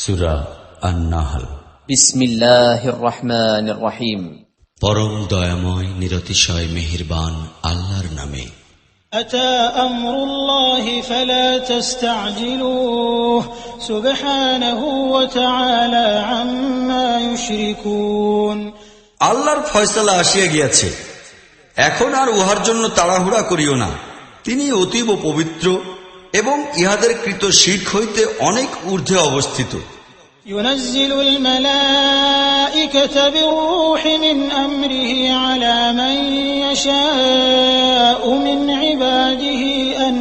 সূরা আন-নাহল। বিসমিল্লাহির রহমানির রহিম। পরম দয়াময় নিরতিশয় মেহেরবান আল্লাহর নামে। আতা আমরুল্লাহি ফালা তাস্তাজিলুহু সুবহানাহু ওয়া তাআলা আম্মা ইউশরিকুন। আল্লাহর ফয়সালা আসিয়া গিয়াছে, এখন আর উহার জন্য তাড়াহুড়া করিও না। তিনি অতীব পবিত্র এবং ইহাদের কৃত শিরক হইতে অনেক ঊর্ধ্বে অবস্থিত। ইউনাজ্জিলুল মালাইকাতা বিরূহি মিন আমরিহি আলা মান ইয়াশাউ মিন ইবাদিহি আন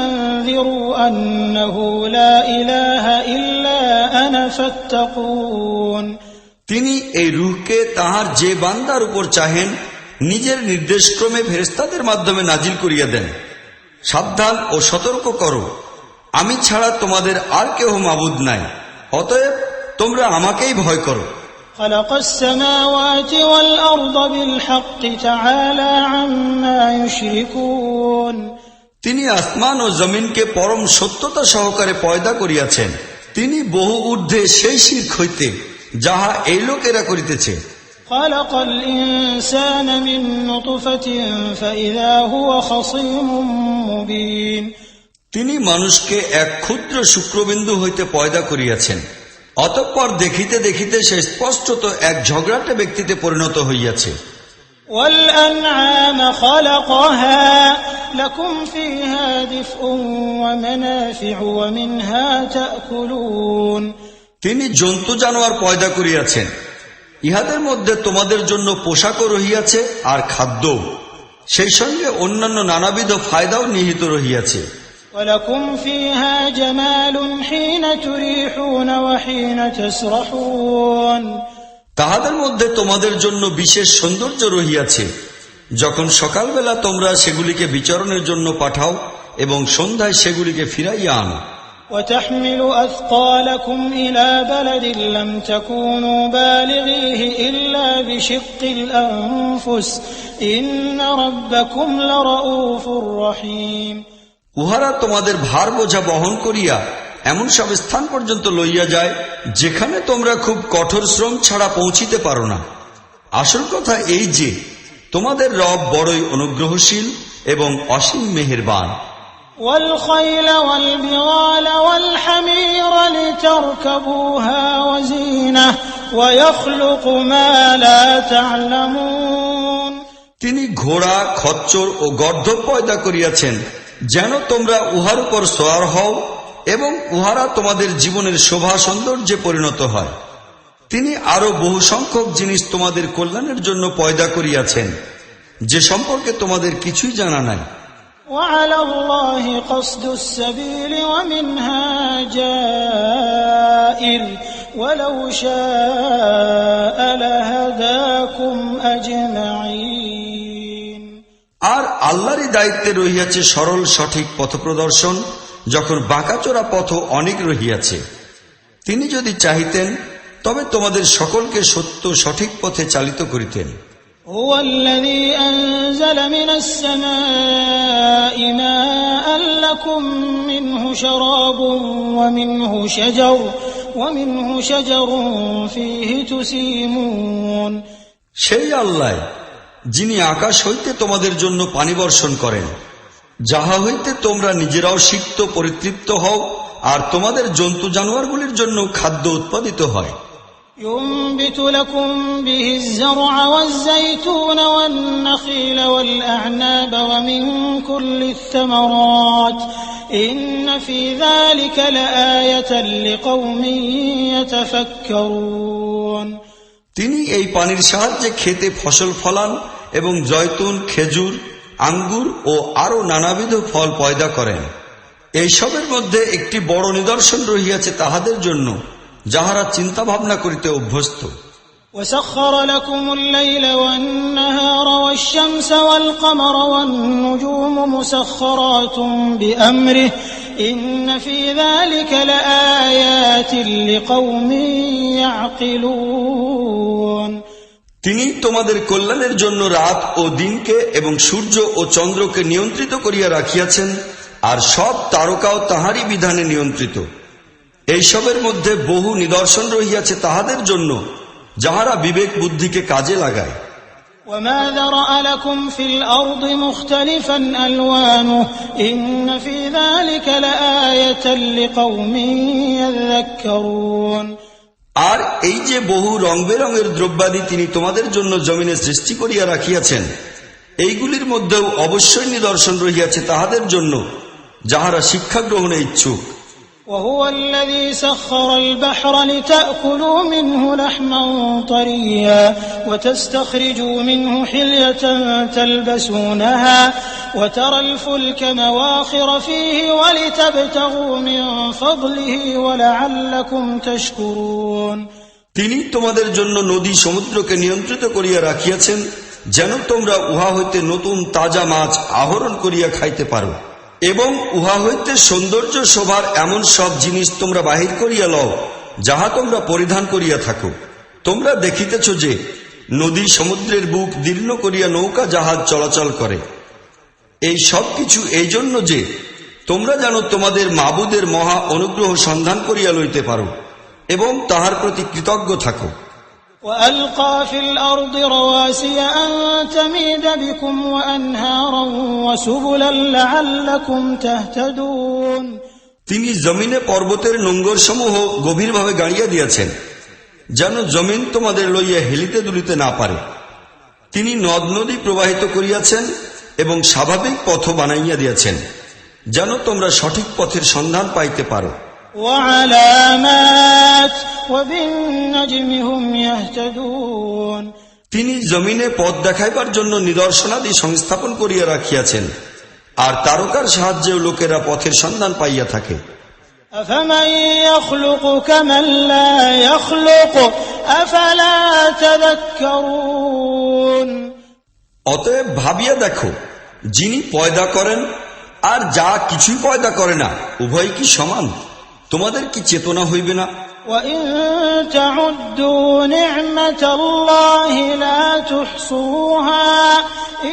আনযিরু আন্নাহু লা ইলাহা ইল্লা আনা ফাত্তাকুন। তিনি এই রূহকে তাহার যে বান্দার উপর চাহেন নিজের নির্দেশক্রমে ফেরেশতাদের মাধ্যমে নাজিল করিয়া দেন। সাবধান ও সতর্ক করো, আমি ছাড়া তোমাদের আর কেহ মাবুদ নাই, অতএব তোমরা আমাকেই ভয় করো। খালাকাস সামাওয়াতি ওয়াল আরদা বিল হাক্কি তাআলা আম্মা ইউশরিকুন। তিনি আসমান ও জমিনকে পরম সত্যতা সহকারে পয়দা করিয়াছেন। তিনি বহু ঊর্ধ্বে সেই শিরক হইতে যাহা এই লোকেরা করিতেছে। খালাকাল ইনসানা মিন নুতফাতিন ফাইযা হুয়া খাসীমুম মুবিন। তিনি মানুষকে এক ক্ষুদ্র শুক্রবিন্দু হইতে পয়দা করিয়াছেন, অতঃপর দেখিতে দেখিতে সে স্পষ্টত এক ঝগড়াটে ব্যক্তিতে পরিণত হইয়াছে। ওয়াল আনআমা খালাকাহা লাকুম ফীহা দিফউন ওয়া মানাফিউ ওয়া মিনহা তা'কুলুন। তিনি জন্তু জানোয়ার পয়দা করিয়াছেন, ইহাদের মধ্যে তোমাদের জন্য পোশাকও রহিয়াছে আর খাদ্য, সেই সঙ্গে অন্যান্য নানাবিধ ফায়দাও নিহিত রহিয়াছে। ওয়ালাকুম ফীহা জামালুন হিনা তুরিহুন ওয়া হিনা তাসরাহুন। তাহাদের মধ্যে তোমাদের জন্য বিশেষ সৌন্দর্য রহিয়াছে, যখন সকালবেলা তোমরা সেগুলিকে বিচরণের জন্য পাঠাও এবং সন্ধ্যায় সেগুলিকে ফিরাইয়া আনো। وتحمل أثقالكم إلى بلد لم تكونوا بالغيه إلا بشق الأنفس إن ربكم لرؤوف رحيم। উহারা তোমাদের ভার বোঝা বহন করিয়া এমন সব স্থান পর্যন্ত লইয়া যায় যেখানে তোমরা খুব কঠোর শ্রম ছাড়া পৌঁছিতে পারো না। আসল কথা এই যে তোমাদের রব বড়ই অনুগ্রহশীল এবং অসীম মেহেরবান। والخيل والبغال والحمير لتركبوها وزينة ويخلق ما لا تعلمون। তিনি ঘোড়া, খচ্চর ও গর্দভ পয়দা করিয়াছেন যেন তোমরা উহার উপর সওয়ার হও এবং উহারা তোমাদের জীবনের শোভা সৌন্দর্যে পরিণত হয়। তিনি আরো বহু সংখ্যক জিনিস তোমাদের কল্যাণের জন্য পয়দা করিয়াছেন যে সম্পর্কে তোমাদের কিছুই জানা নাই। وعلى الله قصد السبيل ومنها جائر ولو شاء لهداكم أجمعين। আর আল্লাহরই দায়িত্বে রহিয়াছে সরল সঠিক পথ প্রদর্শন, যখন বাঁকাচোরা পথ অনেক রহিয়াছে। তিনি যদি চাহিতেন তবে তোমাদের সকলকে সত্য সঠিক পথে চালিত করিতেন। هو الذي أنزل من السماء ماء لكم منه شراب ومنه شجر فيه تسيمون। সেই আল্লাহ যিনি আকাশ হইতে তোমাদের জন্য পানি বর্ষণ করেন, যাহা হইতে তোমরা নিজেরাও সিক্ত পরিতৃপ্ত হও আর তোমাদের জন্তু জানোয়ারগুলির জন্য খাদ্য উৎপাদিত হয়। ينبت لكم به الزرع والزيتون والنخيل والأعناب ومن كل الثمرات إن في ذلك لآية لقوم يتفكرون। তিনি এই পানির সাহায্যে খেতে ফসল ফলান এবং জয়তুন, খেজুর, আঙ্গুর ও আরো নানাবিধ ফল পয়দা করেন। এইসবের মধ্যে একটি বড় নিদর্শন রহিয়াছে তাহাদের জন্য যাহারা চিন্তা ভাবনা করিতে অভ্যস্ত। وسخر لكم الليل والنهار والشمس والقمر والنجوم مسخرات بأمره إن في ذلك لآيات لقوم يعقلون। তিনি তোমাদের কল্যাণের জন্য রাত ও দিনকে এবং সূর্য ও চন্দ্রকে নিয়ন্ত্রিত করিয়া রাখিয়াছেন, আর সব তারকাও তাহারই বিধানে নিয়ন্ত্রিত। এইসবের মধ্যে বহু নিদর্শন রহিয়াছে তাহাদের জন্য যাহারা বিবেক বুদ্ধিকে কাজে লাগায়। وما ذرأ لكم في الأرض مختلفا ألوانه إن في ذلك لآية لقوم يذكرون। আর এই যে বহু রং বেরঙের দ্রব্যাদি তিনি তোমাদের জন্য জমিনে সৃষ্টি করিয়া রাখিয়াছেন, এইগুলির মধ্যেও অবশ্যই নিদর্শন রহিয়াছে তাহাদের জন্য যাহারা শিক্ষা গ্রহণে ইচ্ছুক। وهو الذي سخر البحر لتأكلوا منه لحما طريا وتستخرجوا منه حلية تلبسونها وترى الفلك مواخر فيه ولتبتغوا من فضله ولعلكم تشكرون। তিনি তোমাদের জন্য নদী সমুদ্রকে নিয়ন্ত্রিত করিয়া রাখিয়াছেন যেন তোমরা উহা হইতে নতুন তাজা মাছ আহরণ করিয়া খাইতে পারো, এবং উহা হইতে সৌন্দর্য শোভার এমন সব জিনিস তোমরা বাহির করিয়া লও যাহা তোমরা পরিধান করিয়া থাকো। তোমরা দেখিতেছ যে নদী সমুদ্রের বুক দীর্ণ করিয়া নৌকা জাহাজ চলাচল করে। এই সব কিছু এই জন্য যে তোমরা যেন তোমাদের মাবুদের মহা অনুগ্রহ সন্ধান করিয়া লইতে পারো এবং তাহার প্রতি কৃতজ্ঞ থাকো। وألقى في الأرض رواسي أن تميد بكم وأنهارا وسبلا لعلكم تهتدون। তিনি জমিনে পর্বতের নোঙ্গর সমূহ গভীরভাবে গাড়িয়া দিয়াছেন যেন জমিন তোমাদের লইয়া হেলিতে দুলিতে না পারে। তিনি নদ নদী প্রবাহিত করিয়াছেন এবং স্বাভাবিক পথ বানাইয়া দিয়াছেন যেন তোমরা সঠিক পথের সন্ধান পাইতে পারো। وعلامات وبالنجم هم يهتدون। তিনি জমিনে পথ দেখাইবার জন্য নিদর্শনাদি সংস্থাপন করিয়া রাখিয়াছেন, আর তারকার সাহায্যেও লোকেরা পথের সন্ধান পাইয়া থাকে। أفمن يخلق كمن لا يخلق أفلا تذكرون। অতএব ভাবিয়া দেখো, যিনি পয়দা করেন আর যা কিছুই পয়দা করে না উভয় কি সমান? তোমাদের কি চেতনা হইবে না? وَإِن تَعُدُّوا نِعْمَةَ اللَّهِ لَا تُحْصُوهَا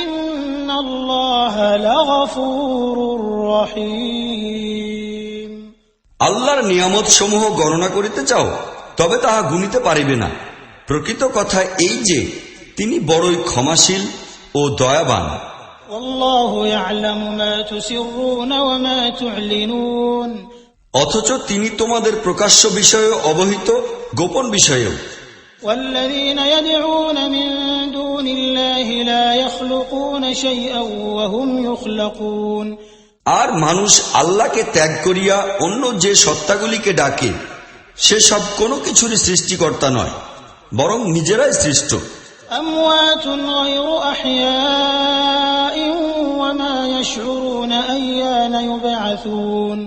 إِنَّ اللَّهَ لَغَفُورٌ رَّحِيمٌ। আল্লাহর নিয়ামত সমূহ গণনা করিতে চাও তবে তাহা গুনিতে পারিবে না। প্রকৃত কথা এই যে তিনি বড়ই ক্ষমাশীল ও দয়াবান। وَاللَّهُ يَعْلَمُ مَا تُسِرُّونَ وَمَا تُعْلِنُونَ। অথচ তিনি তোমাদের প্রকাশ্য বিষয়েও অবহিত, গোপন বিষয়েও। وَالَّذِينَ يَدْعُونَ مِن دُونِ اللَّهِ لَا يَخْلُقُونَ شَيْئًا وَهُمْ يُخْلَقُونَ। আর মানুষ আল্লাহকে ত্যাগ করিয়া অন্য যে সত্তাগুলিকে ডাকে সেসব কোনো কিছুরই সৃষ্টিকর্তা নয়, বরং নিজেরাই সৃষ্ট। أَمْوَاتٌ غَيْرُ أَحْيَاءٍ وَمَا يَشْعُرُونَ أَيَّانَ يُبْعَثُونَ।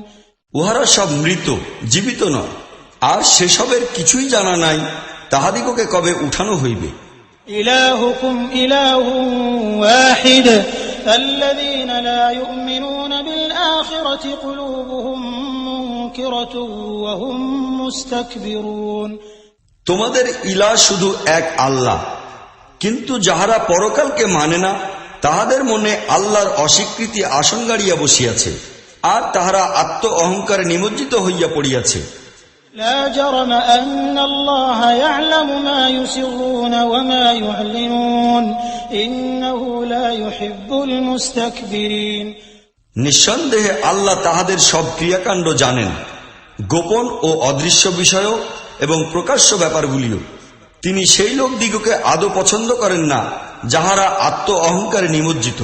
উহারা সব মৃত, জীবিত নয়, আর সেসবের কিছুই জানা নাই তাহাদিগকে কবে উঠানো হইবে। إِلَٰهُكُمْ إِلَٰهٌ وَاحِدٌ فَالَّذِينَ لَا يُؤْمِنُونَ بِالْآخِرَةِ قُلُوبُهُم مُّنكِرَةٌ وَهُم مُّسْتَكْبِرُونَ। তোমাদের ইলাহ শুধু এক আল্লাহ, কিন্তু যাহারা পরকালকে মানে না তাহাদের মনে আল্লাহর অস্বীকৃতি আসন গাড়িয়া বসিয়াছে, আর তাহারা আত্ম অহংকারে নিমজ্জিত হইয়া পড়িয়াছে। لا جرم أن الله يعلم ما يسرون وما يعلنون إنه لا يحب المستكبرين। নিঃসন্দেহে আল্লাহ তাহাদের সব ক্রিয়াকাণ্ড জানেন, গোপন ও অদৃশ্য বিষয় এবং প্রকাশ্য ব্যাপারগুলিও। তিনি সেই লোকদিগকে আদৌ পছন্দ করেন না যাহারা আত্ম অহংকারে নিমজ্জিত।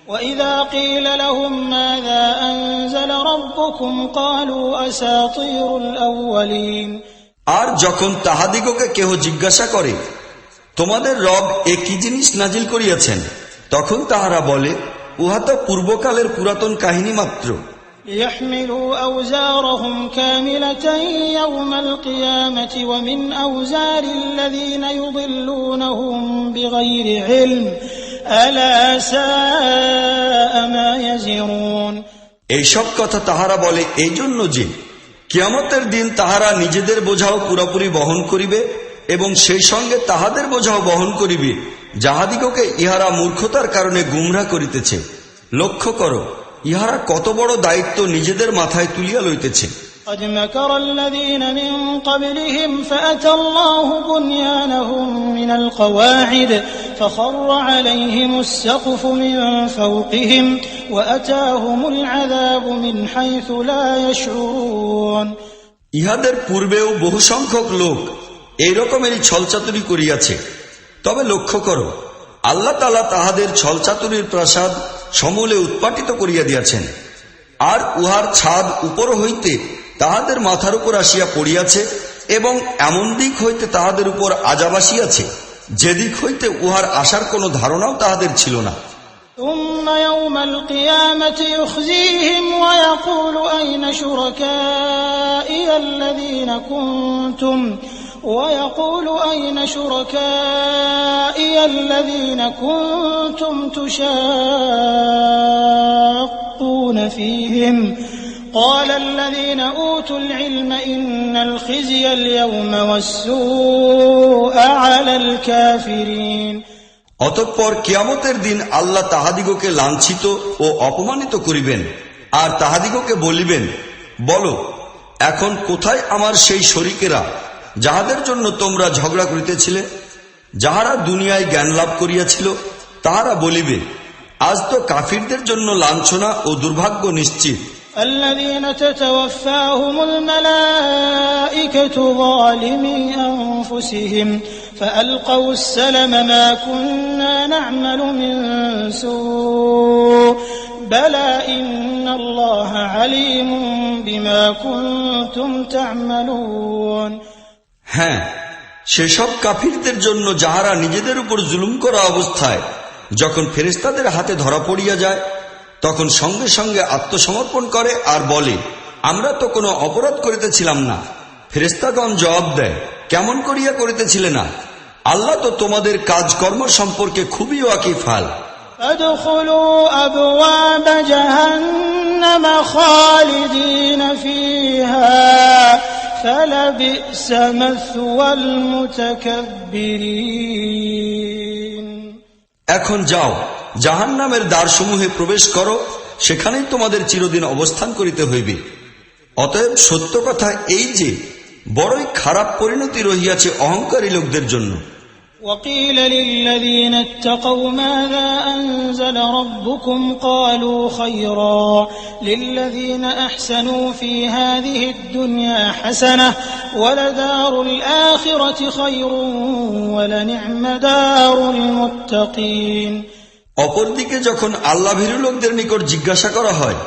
وَإِذَا قِيلَ لَهُم مَّاذَا أَنزَلَ رَبُّكُمْ قَالُوا أَسَاطِيرُ الْأَوَّلِينَ। আর যখন তাহাদিগকে কেহ জিজ্ঞাসা করে তোমাদের রব এ কি জিনিস নাজিল করিয়াছেন, তখন তাহারা বলে উহা তো পূর্বকালের পুরাতন কাহিনী মাত্র। لِيَحْمِلُوا أَوْزَارَهُمْ كَامِلَةً يَوْمَ الْقِيَامَةِ وَمِنْ أَوْزَارِ الَّذِينَ يُضِلُّونَهُم بِغَيْرِ عِلْمٍ أَلَا سَاءَ مَا يَزِرُونَ। এইসব কথা তাহারা বলে এই জন্য যে কিয়ামতের দিন তাহারা নিজেদের বোঝাও পুরোপুরি বহন করিবে এবং সেই সঙ্গে তাহাদের বোঝাও বহন করিবে যাহাদিগকে ইহারা মূর্খতার কারণে গুমরা করিতেছে। লক্ষ্য করো, ইহারা কত বড় দায়িত্ব নিজেদের মাথায় তুলিয়া লইতেছে। قد مكر الذين من قبلهم فأتى الله بنيانهم من القواعد فخر عليهم السقف من فوقهم وأتاهم العذاب من حيث لا يشعرون ইহাদের পূর্বেও বহু সংখ্যক লোক এই রকমেরই ছলচাতুরি করিয়াছে। তবে লক্ষ্য করো, আল্লাহ তাআলা তাহাদের ছলচাতুরির প্রাসাদ সমূলে উৎপাটিত করিয়া দিয়াছেন, আর উহার ছাদ উপর হইতে তাহাদের মাথার উপর আসিয়া পড়িয়াছে, এবং এমন দিক হইতে তাহাদের উপর আযাব আসিয়াছে যেদিক হইতে উহার আসার কোন ধারণাও তাহাদের ছিল না। ثم يوم القيامة يخزيهم ويقول أين شركائي الذين كنتم تشاقون فيهم قال الذين أوتوا العلم إن الخزي اليوم والسوء على الكافرين অতঃপর কিয়ামতের দিন আল্লাহ তাহাদিগকে লাঞ্ছিত ও অপমানিত করিবেন, আর তাহাদিগকে বলিবেন, বলো, এখন কোথায় আমার সেই শরীকেরা যাহাদের জন্য তোমরা ঝগড়া করিতেছিলে, যাহারা দুনিয়ায় জ্ঞান লাভ করিয়াছিল? তাহারা বলিবে, আজ তো কাফিরদের জন্য লাঞ্ছনা ও দুর্ভাগ্য নিশ্চিত। الذين تتوفاهم الملائكة ظالمي أنفسهم فألقوا السلم ما كنا نعمل من سوء بلى إن الله عليم بما كنتم تعملون হ্যাঁ, সেসব কাফিরদের জন্য যাহারা নিজেদের উপর জুলুম করা অবস্থায় যখন ফেরেশতাদের হাতে ধরা পড়িয়া যায়, তখন সঙ্গে সঙ্গে আত্মসমর্পণ করে আর বলে, আমরা তো কোনো অপরাধ করিতেছিলাম না। ফেরেশতাগণ জবাব দেয়, কেমন করিয়া করিতেছিলে না? আল্লাহ তো তোমাদের কাজকর্ম সম্পর্কে খুবই ওয়াকিফাল। فادخلوا أبواب جهنم خالدين فيها فلبئس مثوى المتكبرين এখন যাও, জাহান্নামের দ্বারসমূহে প্রবেশ করো, সেখানেই তোমাদের চিরদিন অবস্থান করিতে হইবে। অতএব সত্য কথা এই যে বড়ই খারাপ পরিণতি রহিয়াছে অহংকারী লোকদের জন্য। وقيل للذين اتقوا ماذا أنزل ربكم قالوا خيرا للذين أحسنوا في هذه الدنيا حسنة ولدار الآخرة خير ولنعم دار المتقين অপরদিকে যখন আল্লাহভীরু লোকদের নিকট জিজ্ঞাসা করা হয়,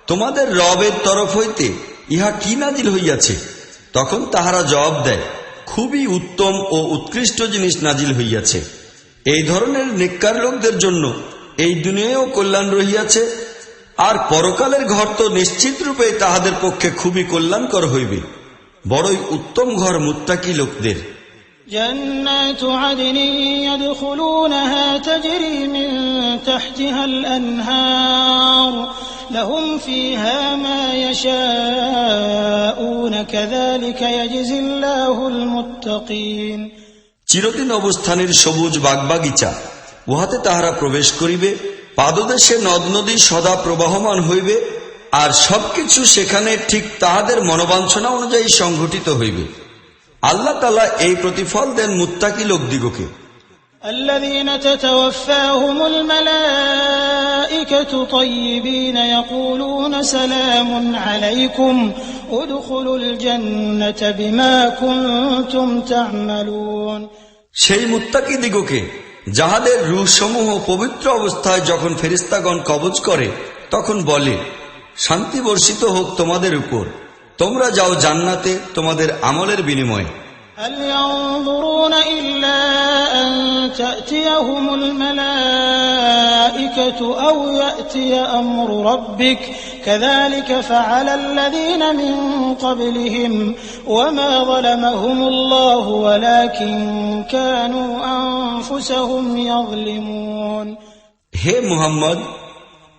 তোমাদের রবের তরফ হইতে ইহা কি নাজিল হইয়াছে, তখন তাহারা জবাব দেয়, খুবই উত্তম ও উৎকৃষ্ট জিনিস নাজিল হইয়াছে। এই ধরনের নেককার লোকদের জন্য এই দুনিয়ায়ও কল্যাণ রহিয়াছে, আর পরকালের ঘর তো নিশ্চিত রূপে তাহাদের পক্ষে খুবই কল্যাণকর হইবে। বড়ই উত্তম ঘর মুত্তাকি লোকদের। جنات عدن يدخلونها تجري من تحتها الأنهار لهم فيها ما يشاءون كذلك يجزي الله المتقين চিরদিন অবস্থানের সবুজ বাগবাগিচা, উহাতে তাহারা প্রবেশ করিবে, পাদদেশে নদ নদী সদা প্রবাহমান হইবে, আর সবকিছু সেখানে ঠিক তাহাদের মনোবাঞ্ছনা অনুযায়ী সংঘটিত হইবে। আল্লাহ তাআলা এই প্রতিফল দেন মুত্তাকি লোকদিগকে। الذين تتوفاهم الملائكة طيبين يقولون سلام عليكم ادخلوا الجنة بما كنتم تعملون সেই মুত্তাকি দিগকে যাহাদের রূহ সমূহ পবিত্র অবস্থায় যখন ফেরেশতাগণ কবজ করে, তখন বলে, শান্তি বর্ষিত হোক তোমাদের উপর, তোমরা যাও জান্নাতে তোমাদের আমলের বিনিময়ে। هل ينظرون إلا أن تأتيهم الملائكة أو يأتي أمر ربك كذلك فعل الذين من قبلهم وما ظلمهم الله ولكن كانوا أنفسهم يظلمون হে মুহাম্মদ,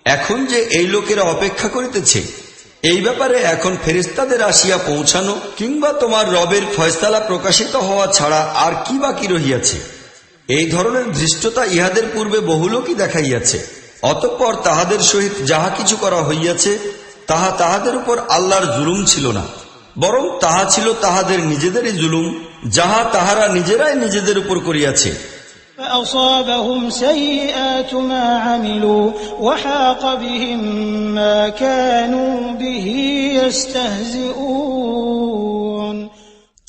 এখন যে এই লোকেরা অপেক্ষা করিতেছে, এই ব্যাপারে এখন ফেরেশতাদের আসিয়া পৌঁছানো কিংবা তোমার রবের ফয়সালা প্রকাশিত হওয়া ছাড়া আর কি বাকি রহিয়াছে? এই ধরনের ধৃষ্টতা ইহাদের পূর্বে বহু লোকই দেখাইয়াছে। অতঃপর তাহাদের সহিত যাহা কিছু করা হইয়াছে তাহা তাহাদের উপর আল্লাহর জুলুম ছিল না। বরং তাহা ছিল তাহাদের নিজেদেরই জুলুম, যাহা তাহারা নিজেরাই নিজেদের উপর করিয়াছে। فأصابهم سيئات ما عملوا وحاق بهم ما كانوا به يستهزئون।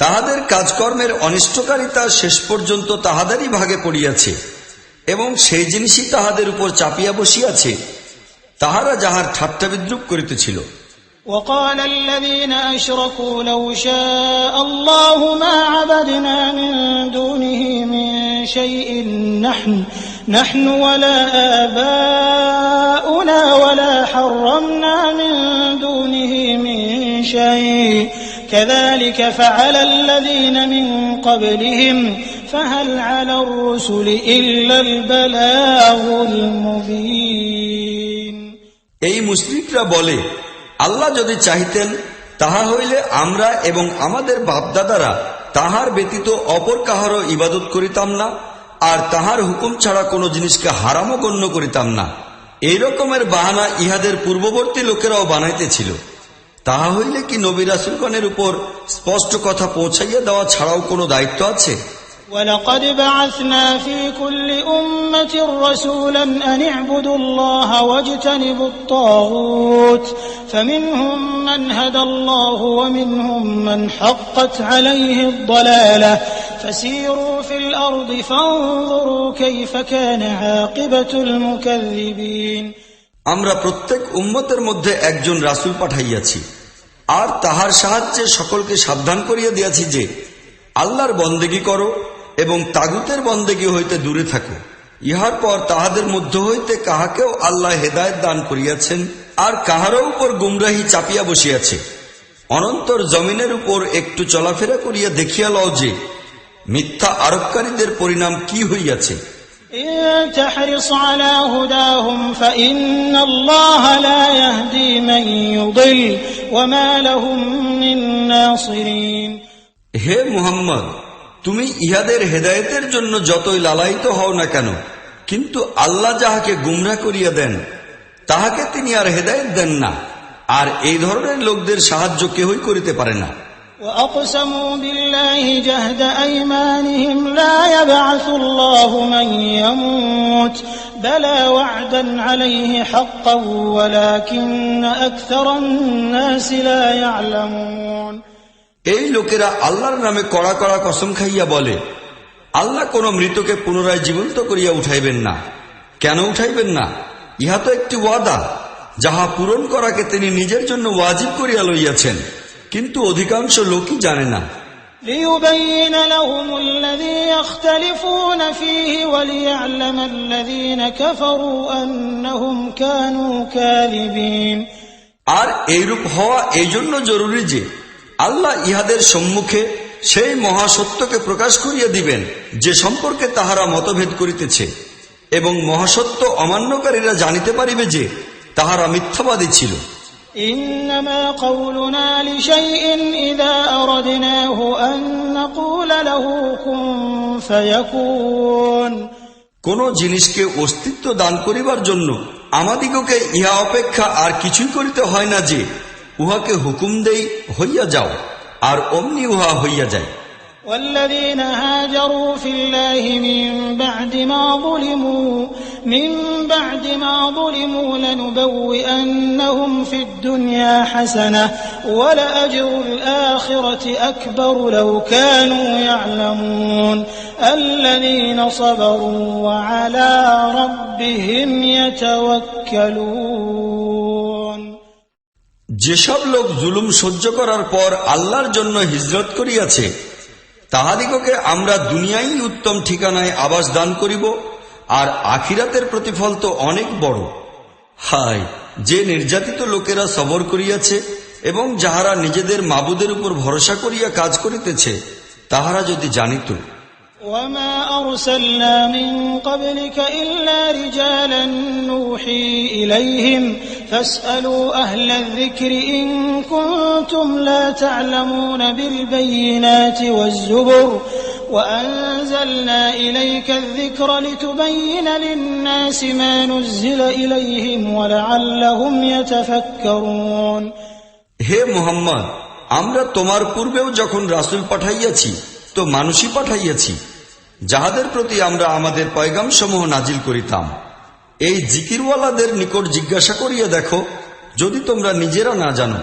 তাহাদের কাজকর্মের অনিষ্টকারিতা শেষ পর্যন্ত তাহাদেরই ভাগে পড়িয়াছে এবং সেই জিনিসই তাহাদের উপর চাপিয়া বসিয়াছে, তাহারা যাহার ঠাট্টা বিদ্রুপ করিতেছিল। وقال الذين أشركوا لو شاء الله ما عبدنا من دونه من شيء نحن ولا آباؤنا ولا حرمنا من دونه من شيء كذلك فعل الذين من قبلهم فهل على الرسل إلا البلاغ المبين। এই মুশরিকরা বলে, আল্লাহ যদি চাহিতেন তাহা হইলে আমরা এবং আমাদের বাপদাদারা তাহার ব্যতীত অপর কাহারও ইবাদত করিতাম না, আর তাহার হুকুম ছাড়া কোনো জিনিসকে হারামও গণ্য করিতাম না। এই রকমের বাহানা ইহাদের পূর্ববর্তী লোকেরাও বানাইতেছিল। তাহা হইলে কি নবী রাসূলগণের উপর স্পষ্ট কথা পৌঁছাইয়া দেওয়া ছাড়াও কোনো দায়িত্ব আছে? ولقد بعثنا في كل أمة رسولا أن اعبدوا الله واجتنبوا الطاغوت فمنهم من هدى الله ومنهم من حقت عليه الضلالة فسيروا في الأرض فانظروا كيف كان عاقبة المكذبين। আমরা প্রত্যেক উম্মতের মধ্যে একজন রাসূল পাঠাইয়াছি, আর তাহার সাহায্যে সকলকে সাবধান করিয়া দিয়াছি যে আল্লাহর বন্দেগী করো এবং তাগুতের বন্দেগী হইতে দূরে থাকো। ইহার পর তাহাদের মধ্য হইতে কাহাকেও আল্লাহ হেদায়েত দান করিয়াছেন, আর কাহারও উপর গুমরাহি চাপিয়া বসিয়াছে। অনন্তর জমিনের উপর একটু চলাফেরা করিয়া দেখিয়া লও যে মিথ্যা আরোপকারীদের পরিণাম কি হইয়াছে। إن تحرص على هداهم فإن الله لا يهدي من يضل وما لهم من ناصرين। হে মুহাম্মদ, তুমি ইহাদের হেদায়েতের জন্য যতই লালায়িত হও না কেন, কিন্তু আল্লাহ যাহাকে গুমরাহ করিয়া দেন তাহাকে তিনি আর হেদায়েত দেন না, আর এই ধরনের লোকদের সাহায্য কেহই করিতে পারে না। وأقسموا بالله جهد أيمانهم لا يبعث الله من يموت بلى وعدا عليه حقا ولكن أكثر الناس لا يعلمون। এই লোকেরা আল্লাহর নামে কড়া কড়া কসম খাইয়া বলে, আল্লাহ কোন মৃতকে পুনরায় জীবন্ত করিয়া উঠাইবেন না। কেন উঠাইবেন না? ইহা তো একটি ওয়াদা, যাহা পূরণ করাকে তিনি নিজের জন্য ওয়াজিব করিয়া লইয়াছেন, কিন্তু অধিকাংশ লোকই জানে না। ليبين لهم الذي يختلفون فيه وليعلم الذين كفروا أنهم كانوا كاذبين। আর এইরূপ হওয়া এই জন্য জরুরি যে আল্লাহ ইহাদের সম্মুখে সেই মহাসত্যকে প্রকাশ করিয়া দিবেন যে সম্পর্কে তাহারা মতভেদ করিতেছে, এবং মহাসত্য অমান্যকারীরা জানিতে পারিবে যে তাহারা মিথ্যাবাদী ছিল। إنما قولنا لشيء إذا أردناه أن نقول له كن فيكون। কোন জিনিসকে অস্তিত্ব দান করিবার জন্য আমাদিগকে ইহা অপেক্ষা আর কিছুই করিতে হয় না যে উহাকে হুকুম দেই হইয়া যাও, আর অমনি উহা হইয়া যায়। والذين هاجروا في الله من بعد ما ظلموا لنبوئنهم في الدنيا حسنة ولأجر الآخرة أكبر لو كانوا يعلمون الذين صبروا وعلى ربهم يتوكلون। যেসব লোক জুলুম সহ্য করার পর আল্লাহর জন্য হিজরত করিয়াছে তাহাদিগকে আমরা দুনিয়ায় উত্তম ঠিকানায় আবাস দান করিব, আর আখিরাতের প্রতিফল তো অনেক বড়। হায়, যে নির্যাতিত লোকেরা সবর করিয়াছে এবং যাহারা নিজেদের মাবুদের উপর ভরসা করিয়া কাজ করিতেছে, তাহারা যদি জানিত। وما أرسلنا من قبلك إلا رجالا نوحي إليهم فاسألوا أهل الذكر إن كنتم لا تعلمون بالبينات والزبر وأنزلنا إليك الذكر لتبين للناس ما نزل إليهم ولعلهم يتفكرون। হে মুহাম্মদ, আমরা তোমার পূর্বেও যখন রাসূল পাঠাইয়াছি তো মানুষই পাঠাইয়াছি, যাহাদের প্রতি আমরা আমাদের পয়গাম সমূহ নাজিল করিতাম। এই জিকিরওয়ালাদের নিকট জিজ্ঞাসা করিয়া দেখো, যদি তোমরা নিজেরা না জানো।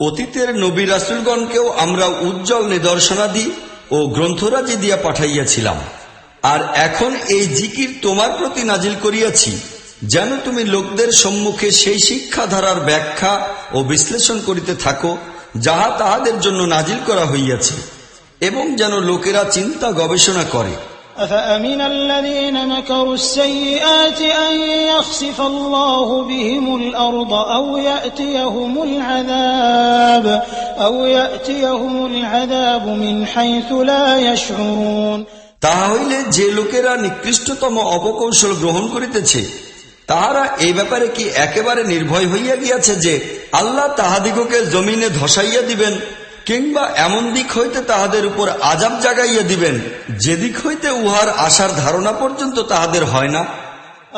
অতীতের নবী রাসূলগণকেও আমরা উজ্জ্বল নিদর্শনাদি ও গ্রন্থরাজি দিয়া পাঠাইয়াছিলাম। আর এখন এই জিকির তোমার প্রতি নাজিল করিয়াছি, যেন তুমি লোকদের সম্মুখে সেই শিক্ষাধারার ব্যাখ্যা ও বিশ্লেষণ করিতে থাকো যাহা তাহাদের জন্য নাজিল করা হইয়াছে, এবং যেন লোকেরা চিন্তা গবেষণা করে। أفأمن الذين مكروا السيئات أن يخسف الله بهم الأرض أو يأتيهم العذاب من حيث لا يشعرون। তাহা হইলে যে লোকেরা নিকৃষ্টতম অপকৌশল গ্রহণ করিতেছে, তাহারা এই ব্যাপারে কি একেবারে নির্ভয় হইয়া গিয়াছে যে আল্লাহ তাহাদিগকে জমিনে ধসাইয়া দিবেন, কিংবা এমন দিক হইতে তাহাদের উপর আযাব জাগাইয়া দিবেন যে দিক হইতে উহার আসার ধারণা পর্যন্ত তাহাদের হয় না।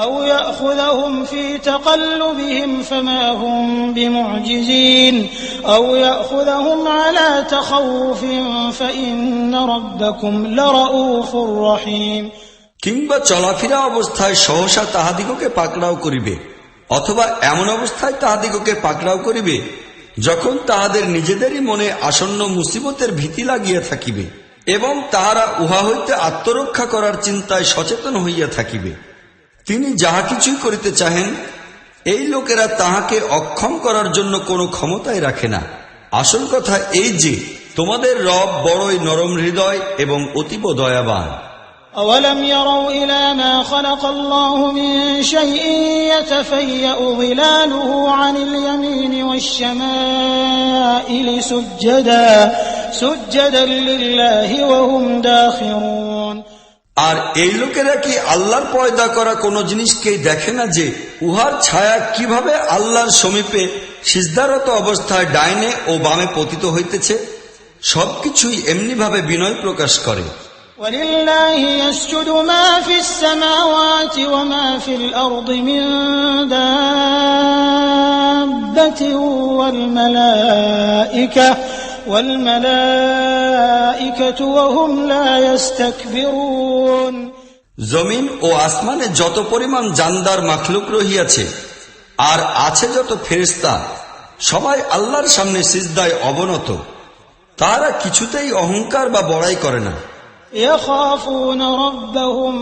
أو يأخذهم في تقلبهم فما هم بمعجزين أو يأخذهم على تخوف فإن ربكم لرؤوف رحيم। কিংবা চলাফেরা অবস্থায় সহসা তাহাদিগকে পাকড়াও করিবে, অথবা এমন অবস্থায় তাহাদিগকে পাকড়াও করিবে যখন তাহাদের নিজেদেরই মনে আসন্ন মুসিবতের ভীতি লাগিয়া থাকিবে, এবং তাহারা উহা হইতে আত্মরক্ষা করার চিন্তায় সচেতন হইয়া থাকিবে। তিনি যাহা কিছুই করিতে চাহেন, এই লোকেরা তাহাকে অক্ষম করার জন্য কোনো ক্ষমতাই রাখে না। আসল কথা এই যে তোমাদের রব বড়ই নরম হৃদয় এবং অতীব দয়াবান। أولم يروا إلى ما خلق الله من شيء يتفيأ ظلاله عن اليمين والشمائل سجدا لله وهم داخرون। আর এই লোকেরা কি আল্লাহর পয়দা করা কোন জিনিসকেই দেখে না যে উহার ছায়া কিভাবে আল্লাহর সমীপে সিজদারত অবস্থায় ডাইনে ও বামে পতিত হইতেছে? সবকিছুই এমনি ভাবে বিনয় প্রকাশ করে। ولله يسجد ما في السماوات وما في الأرض من دابة والملائكة وهم لا يستكبرون। জমিন ও আসমানে যত পরিমাণ জানদার মাখলুক রহিয়াছে আর আছে যত ফেরেশতা, সবাই আল্লাহর সামনে সিজদায় অবনত। তারা কিছুতেই অহংকার বা বড়াই করে না। يخافون ربهم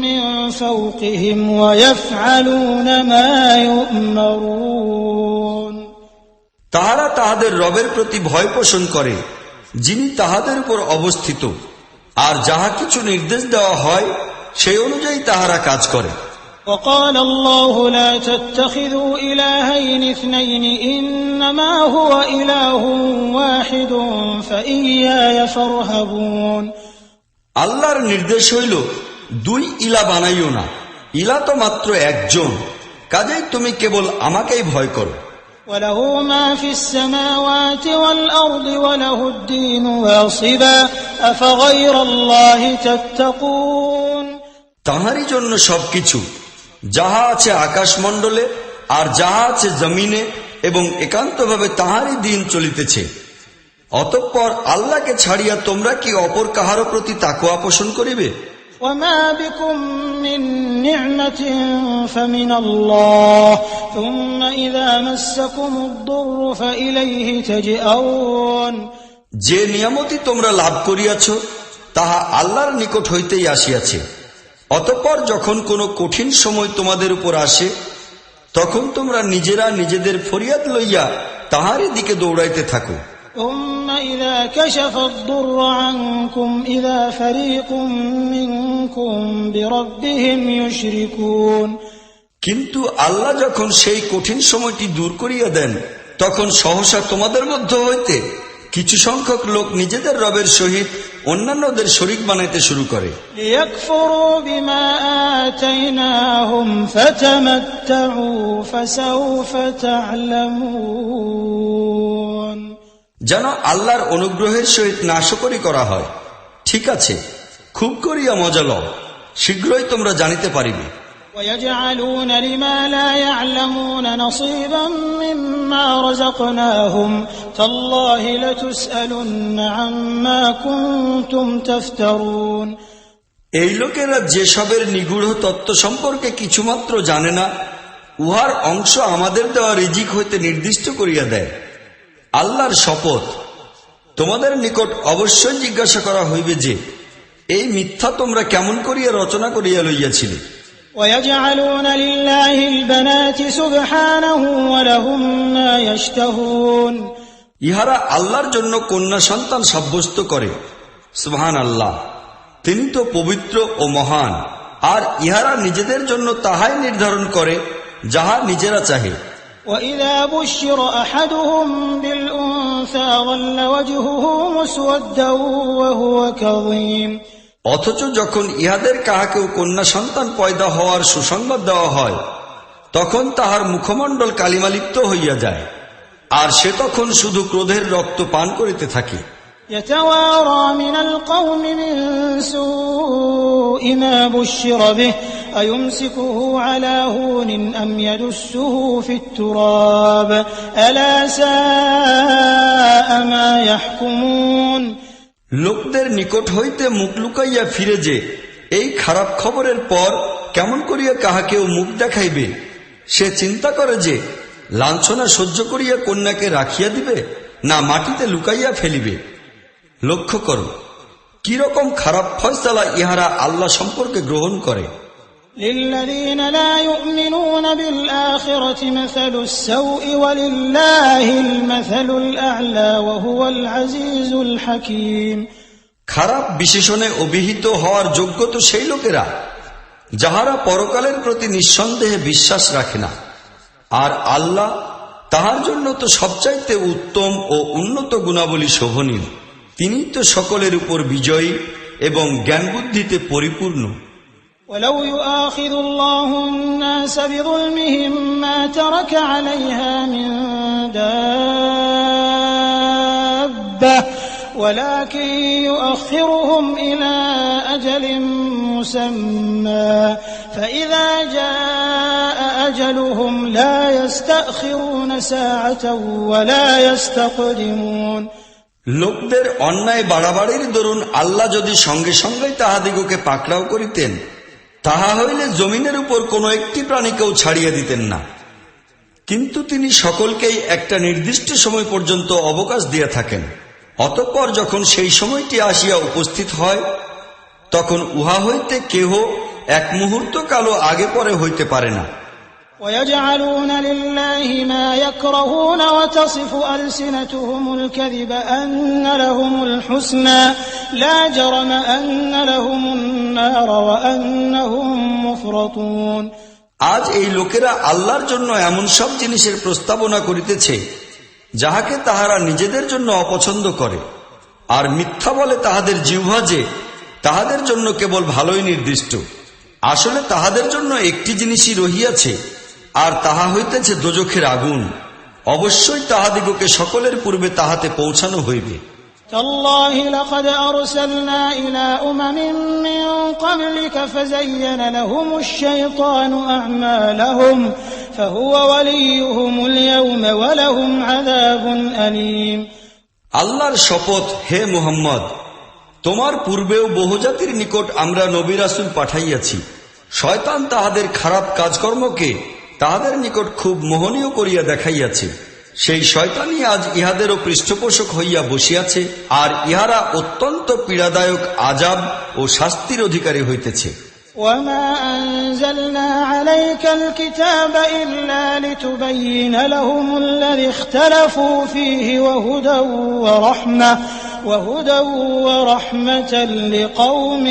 من فوقهم ويفعلون ما يؤمرون। তাহারা তাহাদের রবের প্রতি ভয় পোষণ করে, যিনি তাহাদের উপর অবস্থিত, আর যাহা কিছু নির্দেশ দেওয়া হয় সেই অনুযায়ী তাহারা কাজ করে। وقال الله لا تتخذوا إلهين اثنين إنما هو إله واحد فإياي فارهبون। আল্লাহর নির্দেশ হইল, দুই ইলা বানাইও না, ইলা তো মাত্র একজন, কাজেই তুমি কেবল আমাকেই ভয় করো। وله ما في السماوات والأرض وله الدين واصبا أفغير الله تتقون। তাহারই জন্য সবকিছু, যাহা আছে আকাশমণ্ডলে আর যাহা আছে জমিনে, এবং একান্তভাবে তাহারই দিন চলিতেছে। অতঃপর আল্লাহকে ছাড়িয়া তোমরা কি অপর কাহারও প্রতি তাকওয়া পোষণ করিবে? وما بكم من نعمة فمن الله ثم إذا مسكم الضر فإليه تجأرون। যে নিয়ামতি তোমরা লাভ করিয়াছ তাহা আল্লাহর নিকট হইতেই আসিয়াছে। অতঃপর যখন কোনো কঠিন সময় তোমাদের উপর আসে, তখন তোমরা নিজেরা নিজেদের ফরিয়াদ লইয়া তাহারই দিকে দৌড়াইতে থাকো। ثم إذا كشف الضر عنكم إذا فريق منكم بربهم يشركون। কিন্তু আল্লাহ যখন সেই কঠিন সময়টি দূর করিয়া দেন, তখন সহসা তোমাদের মধ্য হইতে কিছু সংখ্যক লোক নিজেদের রবের সহিত অন্যান্যদের শরীক বানাইতে শুরু করে। ليكفروا بما آتيناهم فتمتعوا فسوف تعلمون। যেন আল্লাহর অনুগ্রহের সহিত নাশকরি করা হয়। ঠিক আছে, খুব করিয়া মজা লও, শীঘ্রই তোমরা জানিতে পারিবে। ويجعلون لما لا يعلمون نصيبا مما رزقناهم تالله لتسألن عما كنتم تفترون। এই লোকেরা যেসবের নিগূঢ় তত্ত্ব সম্পর্কে কিছুমাত্র জানে না, উহার অংশ আমাদের দেওয়া রিজিক হইতে নির্দিষ্ট করিয়া দেয়। আল্লাহর শপথ, তোমাদের নিকট অবশ্যই জিজ্ঞাসা করা হইবে যে এই মিথ্যা তোমরা কেমন করিয়া রচনা করিয়া লইয়াছিলে। ويجعلون لله البنات سبحانه ولهم ما يشتهون। ইহারা আল্লাহর জন্য কন্যা সন্তান সাব্যস্ত করে। সুবহানাল্লাহ, তিনি তো পবিত্র ও মহান। আর ইহারা নিজেদের জন্য তাহাই নির্ধারণ করে যাহা নিজেরা চাহে। وإذا بشر أحدهم بالأنثى ظل وجهه مسودا وهو كظيم। অথচ যখন ইহাদের কাহাকেও কন্যা সন্তান পয়দা হওয়ার সুসংবাদ দেওয়া হয়, তখন তাহার মুখমণ্ডল কালিমালিপ্ত হইয়া যায়, আর সে তখন শুধু ক্রোধের রক্ত পান করিতে থাকে। يتوارى من القوم من سوء ما بشر به أيمسكه على هون أم يدسه في التراب ألا ساء ما يحكمون। লোকদের নিকট হইতে মুখ লুকাইয়া ফিরে যে এই খারাপ খবরের পর কেমন করিয়া কাহাকেও মুখ দেখাইবে, সে চিন্তা করে যে লাঞ্ছনা সহ্য করিয়া কন্যাকে রাখিয়া দিবে না মাটিতে লুকাইয়া ফেলিবে। লক্ষ্য করো কিরকম খারাপ ফয়সালা ইহারা আল্লাহ সম্পর্কে গ্রহণ করে। للذين لا يؤمنون بالآخرة مثل السوء ولله المثل الأعلى وهو العزيز الحكيم। খারাপ বিশেষণে অভিহিত হওয়ার যোগ্য তো সেই লোকেরা যাহারা পরকালের প্রতি নিঃসন্দেহে বিশ্বাস রাখে না, আর আল্লাহ তাহার জন্য তো সবচাইতে উত্তম ও উন্নত গুণাবলী শোভনীয়। তিনি তো সকলের উপর বিজয়ী এবং জ্ঞান বুদ্ধিতে পরিপূর্ণ। ولو يؤاخذ الله الناس بظلمهم ما ترك عليها من دابة ولكن يؤخرهم إلى أجل مسمى فإذا جاء أجلهم لا يستأخرون ساعة ولا يستقدمون। লোকদের অন্যায় বাড়াবাড়ির দরুন আল্লাহ যদি সঙ্গে সঙ্গে তাহাদিগকে পাকড়াও করিতেন, তাহা হইলে জমিনের উপর কোন একটি প্রাণীকেও ছাড়িয়া দিতেন না। কিন্তু তিনি সকলকেই একটা নির্দিষ্ট সময় পর্যন্ত অবকাশ দিয়া থাকেন। অতঃপর যখন সেই সময়টি আসিয়া উপস্থিত হয়, তখন উহা হইতে কেহ এক মুহূর্ত কালও আগে পরে হইতে পারে না। ويجعلون لله ما يكرهون وتصف ألسنتهم الكذب أن لهم الحسنى لا جرم أن لهم النار وأنهم مفرطون। আজ এই লোকেরা আল্লাহর জন্য এমন সব জিনিসের প্রস্তাবনা করিতেছে যাহাকে তাহারা নিজেদের জন্য অপছন্দ করে, আর মিথ্যা বলে তাহাদের জিহ্বা যে তাহাদের জন্য কেবল ভালোই নির্দিষ্ট। আসলে তাহাদের জন্য একটি জিনিসই রহিয়াছে, আর তাহা হইতেছে দোজখের আগুন। অবশ্যই তাহাদিগকে সকলের পূর্বে তাহাতে পৌঁছানো হইবে। تالله لقد أرسلنا إلى أمم من قبلك فزين لهم الشيطان أعمالهم فهو وليهم اليوم ولهم عذاب أليم। আল্লাহর শপথ, হে মুহাম্মদ, তোমার পূর্বেও বহু জাতির নিকট আমরা নবী রাসূল পাঠাইয়াছি। শয়তান তাহাদের খারাপ কাজকর্মকে তাহাদের নিকট খুব মোহনীয় করিয়া দেখাইয়াছে। সেই শয়তানই আজ ইহাদেরও পৃষ্ঠপোষক হইয়া বসিয়াছে, আর ইহারা অত্যন্ত পীড়াদায়ক আযাব ও শাস্তির অধিকারী হইতেছে। وما أنزلنا عليك الكتاب إلا لتبين لهم الذي اختلفوا فيه وهدى ورحمة لقوم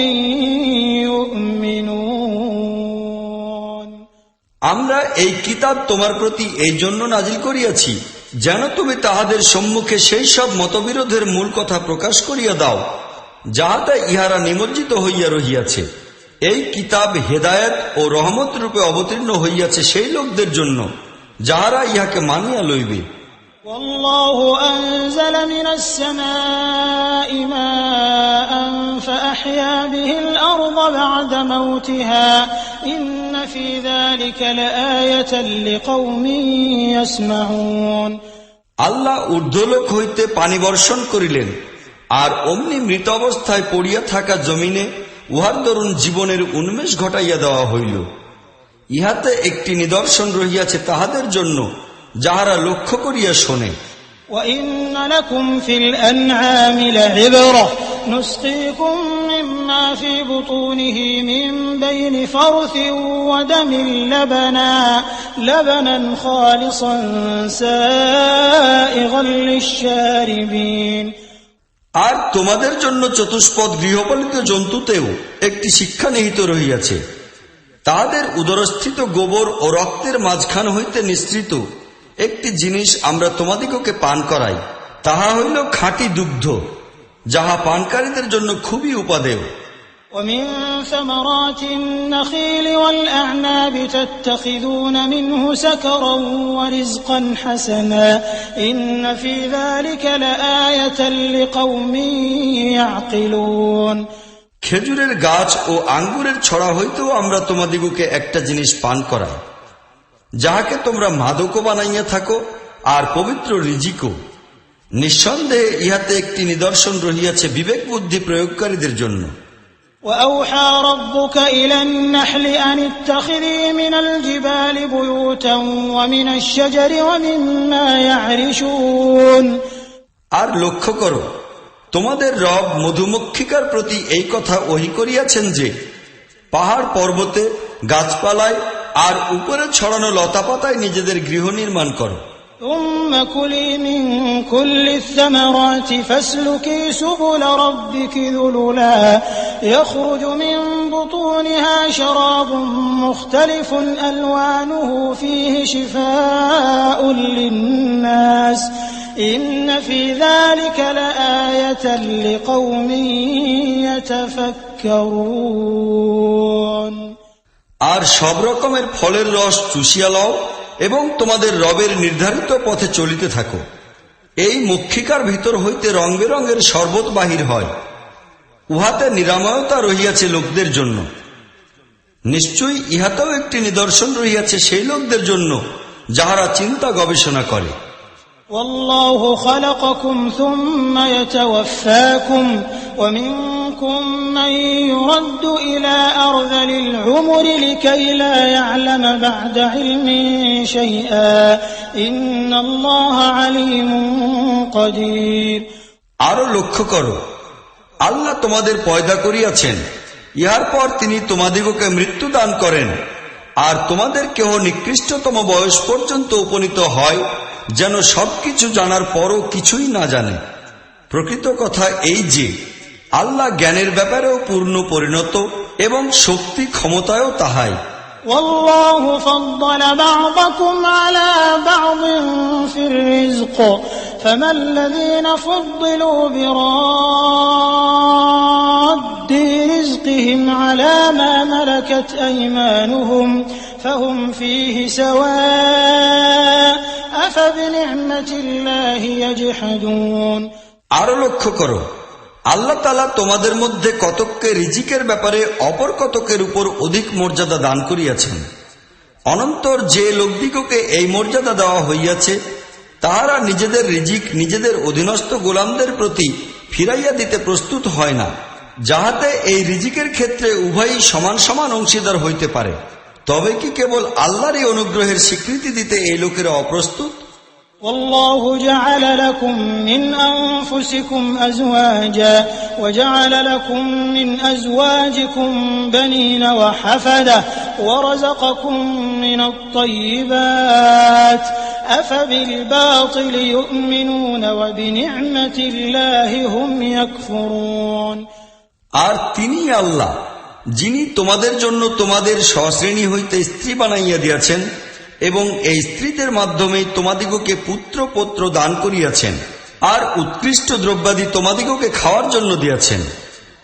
يؤمنون। আমরা এই কিতাব তোমার প্রতি এই জন্য নাজিল করিয়াছি যেন তুমি তাহাদের সম্মুখে সেই সব মতবিরোধের মূল কথা প্রকাশ করিয়া দাও যাহাতে ইহারা নিমজ্জিত হইয়া রহিয়াছে। এই কিতাব হেদায়েত ও রহমত রূপে অবতীর্ণ হইয়াছে সেই লোকদের জন্য যাহারা ইহাকে মানিয়া লইবে। والله أنزل من السماء ماء فأحيا أحيا به الأرض بعد موتها إن في ذلك لآية لقوم يسمعون। আল্লাহ ঊর্ধ্বলোক হইতে পানি বর্ষণ করিলেন, আর অমনি মৃত অবস্থায় পড়িয়া থাকা জমিনে উহার দরুন জীবনের উন্মেষ ঘটাইয়া দেওয়া হইল। ইহাতে একটি নিদর্শন রহিয়াছে তাহাদের জন্য যাহারা লক্ষ্য করিয়া শোনে। وَإِنَّ لَكُمْ فِي الْأَنْعَامِ لَعِبْرَةً نُسْقِيكُم مِّمَّا فِي بُطُونِهِ مِن بَيْنِ فَرْثٍ وَدَمٍ لَبَنًا خَالِصًا سَائِغًا لِّلشَّارِبِينَ। আর তোমাদের জন্য চতুষ্পদ গৃহপালিত জন্তুতেও একটি শিক্ষা নিহিত রহিয়াছে। তাহাদের উদরস্থিত গোবর ও রক্তের মাঝখান হইতে নিঃসৃত একটি জিনিস আমরা তোমাদিগকে পান করাই, তাহা হইল খাঁটি দুগ্ধ, যাহা পানকারীদের জন্য খুবই উপাদেয়। وَمِن ثَمَرَاتِ النَّخِيلِ وَالْأَعْنَابِ تَتَّخِذُونَ مِنْهُ سَكَرًا وَرِزْقًا حَسَنًا إِنَّ فِي ذَلِكَ لَآيَةً لِقَوْمٍ يَعْقِلُونَ। খেজুরের গাছ ও আঙ্গুরের ছড়া হইতেও আমরা তোমাদিগকে একটা জিনিস পান করাই, যাহাকে তোমরা মাদকও বানাইয়া থাকো আর পবিত্র রিজিকও। নিঃসন্দেহে ইহাতে একটি নিদর্শন রহিয়াছে বিবেক বুদ্ধি প্রয়োগকারীদের জন্য। وَأَوْحَى رَبُّكَ إِلَى النَّحْلِ أَنِ اتَّخِذِي مِنَ الْجِبَالِ بُيُوتًا وَمِنَ الشَّجَرِ وَمِمَّا يَعْرِشُونَ। আর লক্ষ্য করো, তোমাদের রব মধুমক্ষিকার প্রতি এই কথা ওহী করিয়াছেন যে, পাহাড় পর্বতে, গাছপালায় আর উপরে ছড়ানো লতাপাতায় নিজেদের গৃহ নির্মাণ করো। ثُمَّ كُلِي مِن كُلِّ الثَّمَرَاتِ فَاسْلُكِي سُبُلَ رَبِّكِ ذُلُلًا يَخْرُجُ مِن بُطُونِهَا شَرَابٌ مُخْتَلِفٌ أَلْوَانُهُ فِيهِ شِفَاءٌ لِّلنَّاسِ إِنَّ فِي ذَلِكَ لَآيَةً لِقَوْمٍ يَتَفَكَّرُونَ। আর সব রকমের ফলের রস চুষিয়া লও এবং তোমাদের রবের নির্ধারিত পথে চলিতে থাকো। এই মক্ষিকার ভিতর হইতে রং বেরঙের শরবত বাহির হয়, উহাতে নিরাময়তা রহিয়াছে লোকদের জন্য। নিশ্চয়ই ইহাতেও একটি নিদর্শন রহিয়াছে সেই লোকদের জন্য যাহারা চিন্তা গবেষণা করে। وَاللَّهُ خَلَقَكُمْ ثُمَّ يَتَوَفَّاكُمْ وَمِنكُم مَّن يُرَدُّ إِلَىٰ أَرْذَلِ الْعُمُرِ لِكَيْ لَا يَعْلَمَ بَعْدَ عِلْمٍ شَيْئًا إِنَّ اللَّهَ عَلِيمٌ قَدِيرٌ। আরো লক্ষ্য করো, আল্লাহ তোমাদের পয়দা করিয়াছেন, ইহার পর তিনি তোমাদিগকে মৃত্যু দান করেন, আর তোমাদের কেহ নিকৃষ্টতম বয়স পর্যন্ত উপনীত হয়, যেন সবকিছু জানার পরও কিছুই না জানে। প্রকৃত কথা এই যে, আল্লাহ জ্ঞানের ব্যাপারেও পূর্ণ পরিণত এবং শক্তি ক্ষমতায়ও তাহাই। وَاللَّهُ فَضَّلَ بَعْضَكُمْ عَلَى بَعْضٍ فِي الرِّزْقِ فَمَا الَّذِينَ فُضِّلُوا بِرَادِّ رِزْقِهِمْ عَلَى مَا مَلَكَتْ أَيْمَانُهُمْ فَهُمْ فِيهِ سَوَاءٌ أَفَبِنِعْمَةِ اللَّهِ يَجْحَدُونَ। আরো লক্ষ্য করো, আল্লাহ তাআলা তোমাদের মধ্যে কতককে রিজিকের ব্যাপারে অপর কতকের উপর অধিক মর্যাদা দান করিয়াছেন। অনন্তর যে লোকদিগকে এই মর্যাদা দেওয়া হইয়াছে, তাহারা নিজেদের রিজিক নিজেদের অধীনস্থ গোলামদের প্রতি ফিরাইয়া দিতে প্রস্তুত হয় না, যাহাতে এই রিজিকের ক্ষেত্রে উভয়ই সমান সমান অংশীদার হইতে পারে। তবে কি কেবল আল্লাহরই অনুগ্রহের স্বীকৃতি দিতে এই লোকেরা অপ্রস্তুত? والله جعل لكم من أنفسكم أزواجا وجعل لكم من أزواجكم بنين وحفدة ورزقكم من الطيبات أفبالباطل يؤمنون وبنعمة الله هم يكفرون। আর তিনি আল্লাহ, যিনি তোমাদের জন্য তোমাদের স্বশ্রেণী হইতে স্ত্রী বানাইয়া দিয়াছেন এবং এই স্ত্রীদের মাধ্যমে তোমাদিগকে পুত্র পৌত্র দান করিয়াছেন, আর উৎকৃষ্ট দ্রব্যাদি তোমাদিগকে খাওয়ার জন্য দিয়াছেন।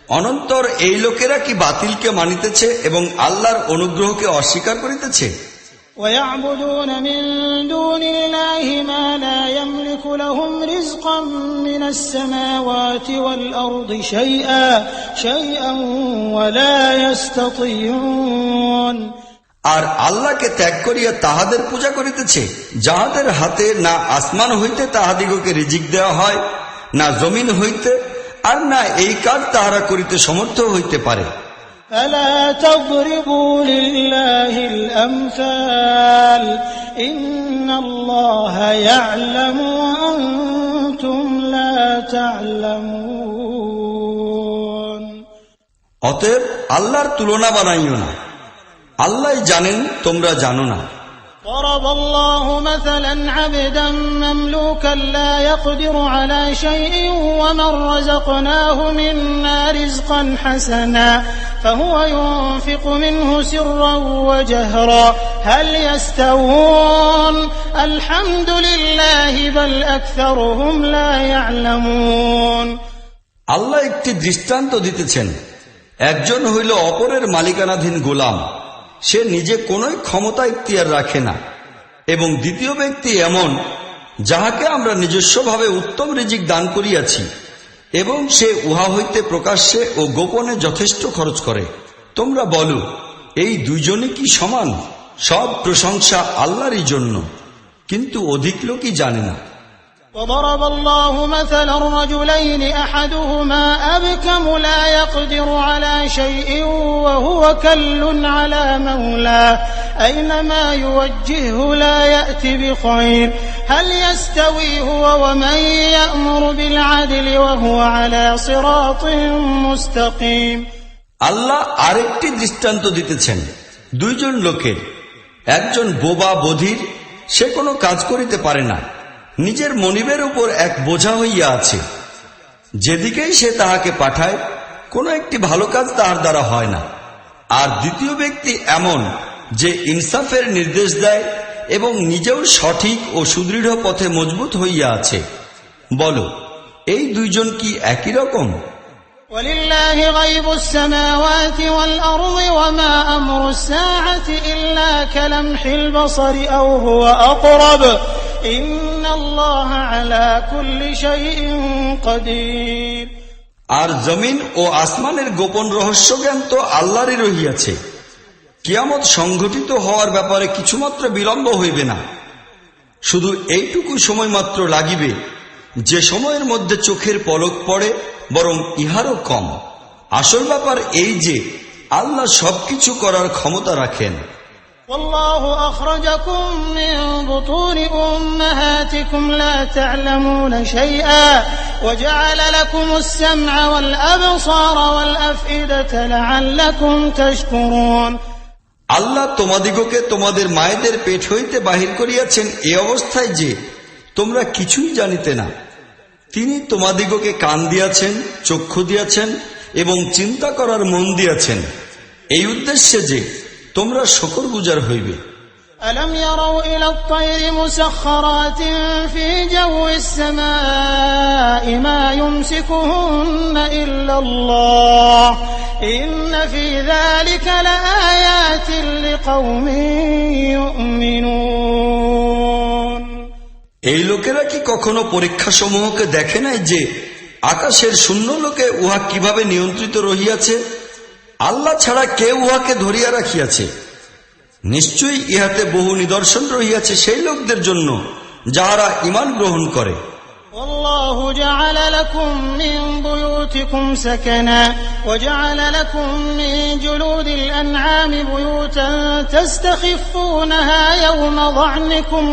অনন্তর এই লোকেরা কি বাতিলকে মানিতেছে এবং আল্লাহর অনুগ্রহকে অস্বীকার করিতেছে? ويعبدون من دون الله ما لا يملك لهم رزقا من السماوات والأرض شيئا ولا يستطيعون। আর আল্লাহকে ত্যাগ করিয়া তাহাদের পূজা করিতেছে, যাহাদের হাতে না আসমান হইতে তাহাদিগকে রিজিক দেওয়া হয়, না জমিন হইতে, আর না এই কাজ তাহারা করিতে সমর্থ হইতে পারে। فلا تضربوا لله الأمثال إن الله يعلم وأنتم لا تعلمون। অতএব আল্লাহর তুলনা বানাইও না, আল্লাহ জানেন, তোমরা জানো না। ضرب الله مثلا عبدا مملوكا لا يقدر على شيء ومن رزقناه منا رزقا حسنا فهو ينفق منه سرا وجهرا هل يستوون الحمد لله بل أكثرهم لا يعلمون। আল্লাহ একটি দৃষ্টান্ত দিতেছেন, একজন হইল অপরের মালিকানাধীন গোলাম, সে নিজে কোনোই ক্ষমতা ইখতিয়ার রাখে না, এবং দ্বিতীয় ব্যক্তি এমন যাহাকে আমরা নিজস্বভাবে উত্তম রিজিক দান করিয়াছি, এবং সে উহা হইতে প্রকাশ্যে ও গোপনে যথেষ্ট খরচ করে। তোমরা বলো, এই দুইজনই কি সমান? সব প্রশংসা আল্লাহরই জন্য, কিন্তু অধিক লোকই জানে না। وضرب الله مثلا رجلين أحدهما أبكم لا يقدر على شيء وهو كل على مولاه أينما يوجهه لا يأتي بخير هل يستوي هو ومن يأمر بالعدل وهو على صراط مستقيم। আল্লাহ আরেকটি দৃষ্টান্ত দিতেছেন দুইজন লোকের, একজন বোবা বধির, সে কোনো কাজ করিতে পারে না, নিজের মনিবের উপর এক বোঝা হইয়া আছে, যেদিকেই সে তাহাকে পাঠায় কোনো একটি ভালো কাজ তাহার দ্বারা হয় না। আর দ্বিতীয় ব্যক্তি এমন যে ইনসাফের নির্দেশ দেয় এবং নিজেও সঠিক ও সুদৃঢ় পথে মজবুত হইয়া আছে। বলো, এই দুইজন কি একই রকম? ولله غيب السماوات والأرض وما أمر الساعة إلا كلمح البصر أو هو أقرب إن الله على كل شيء قدير। আর জমিন ও আসমানের গোপন রহস্য জ্ঞান তো আল্লাহরই রহিয়াছে। কিয়ামত সংঘটিত হওয়ার ব্যাপারে কিছুমাত্র বিলম্ব হইবে না, শুধু এইটুকু সময় মাত্র লাগিবে যে সময়ের মধ্যে চোখের পলক পড়ে, বরং ইহারও কম। আসল ব্যাপার এই যে আল্লাহ সবকিছু করার ক্ষমতা রাখেন। والله أخرجكم من بطون أمهاتكم لا تعلمون شيئا وجعل لكم السمع والأبصار والأفئدة لعلكم تشكرون। আল্লাহ তোমাদিগকে তোমাদের মায়েদের পেট হইতে বাহির করিয়াছেন এ অবস্থায় যে তোমরা কিছুই জানিতে না। তিনি তোমাদিগকে কান দিয়াছেন, চক্ষু দিয়াছেন এবং চিন্তা করার মন দিয়াছেন, এই উদ্দেশ্যে যে তোমরা শুকরগুজার হইবে। ألم يروا إلى الطير مسخرات في جو السماء ما يمسكهن إلا الله إن في ذلك لآيات لقوم يؤمنون। এই লোকেরা কি কখনো পরীক্ষা সমূহকে দেখে নাই যে আকাশের শূন্য লোকে উহা কিভাবে নিয়ন্ত্রিত রহিয়াছে? আল্লাহ ছাড়া কে উহাকে ধরিয়া রাখিয়াছে? নিশ্চয়ই ইহাতে বহু নিদর্শন রহিয়াছে সেই লোকদের জন্য যাহারা ঈমান গ্রহণ করে। والله جعل لكم من بيوتكم سكنا وجعل لكم من جلود الأنعام بيوتا تستخفونها يوم ظعنكم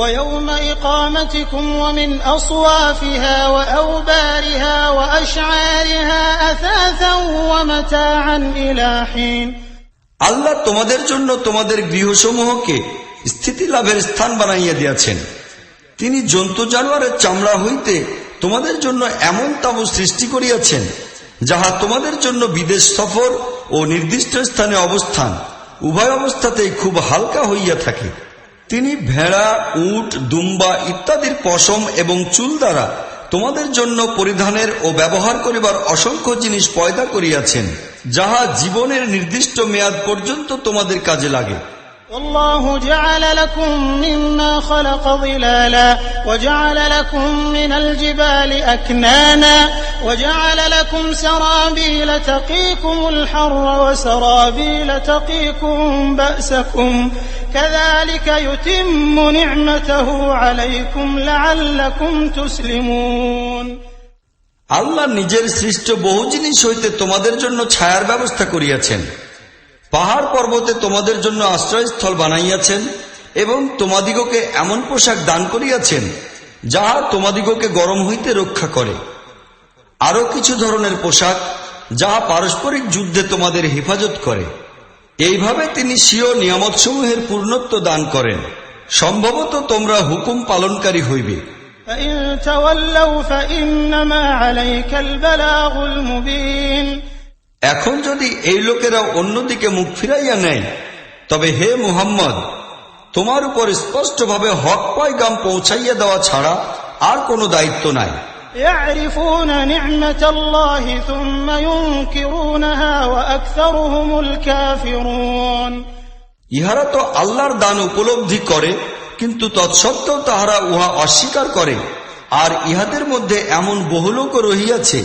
ويوم إقامتكم ومن أصوافها وأوبارها وأشعارها أثاثا ومتاعا إلى حين। আল্লাহ তোমাদের জন্য তোমাদের গৃহসমূহকে স্থিতি লাভের স্থান বানাইয়া দিয়াছেন। তিনি জন্তু জানোয়ারের চামড়া হইতে তোমাদের জন্য এমন তাবু সৃষ্টি করিয়াছেন যাহা তোমাদের জন্য বিদেশ সফর ও নির্দিষ্ট স্থানে অবস্থান উভয় অবস্থাতেই খুব হালকা হইয়া থাকে। তিনি ভেড়া, উট, দুম্বা ইত্যাদির পশম এবং চুল দ্বারা তোমাদের জন্য পরিধানের ও ব্যবহার করিবার অসংখ্য জিনিস পয়দা করিয়াছেন, যাহা জীবনের নির্দিষ্ট মেয়াদ পর্যন্ত তোমাদের কাজে লাগে। والله جعل لكم مما خلق ظلالا وجعل لكم من الجبال أكنانا وجعل لكم سرابيل تقيكم الحر وسرابيل تقيكم بأسكم كذلك يتم نعمته عليكم لعلكم تسلمون। আল্লাহ নিজের সৃষ্ট বহু জিনিস হইতে তোমাদের জন্য ছায়ার ব্যবস্থা করিয়াছেন, পাহাড় পর্বতে তোমাদের জন্য আশ্রয়স্থল বানাইয়াছেন এবং তোমাদিগকে এমন পোশাক দান করিয়াছেন যাহা তোমাদিগকে গরম হইতে রক্ষা করে, আরো কিছু ধরনের পোশাক যাহা পারস্পরিক যুদ্ধে তোমাদের হেফাজত করে। এইভাবে তিনি স্বীয় নিয়ামতসমূহের পূর্ণত্ব দান করেন। সম্ভবত তোমরা হুকুম পালনকারী হইবে। فإن تولوا فإنما عليك البلاغ المبين। এখন যদি এই লোকেরা অন্যদিকে মুখ ফিরাইয়া নেয়, তবে হে মুহাম্মদ, তোমার উপর স্পষ্টভাবে হক পয়গাম পৌঁছাইয়া দেওয়া ছাড়া আর কোনো দায়িত্ব নাই। يعرفون نعمة الله ثم ينكرونها وأكثرهم الكافرون। ইহারা তো আল্লাহর দান উপলব্ধি করে, কিন্তু তৎসত্ত্বেও তাহারা উহা অস্বীকার করে, আর ইহাদের মধ্যে এমন বহু লোক রহিয়াছে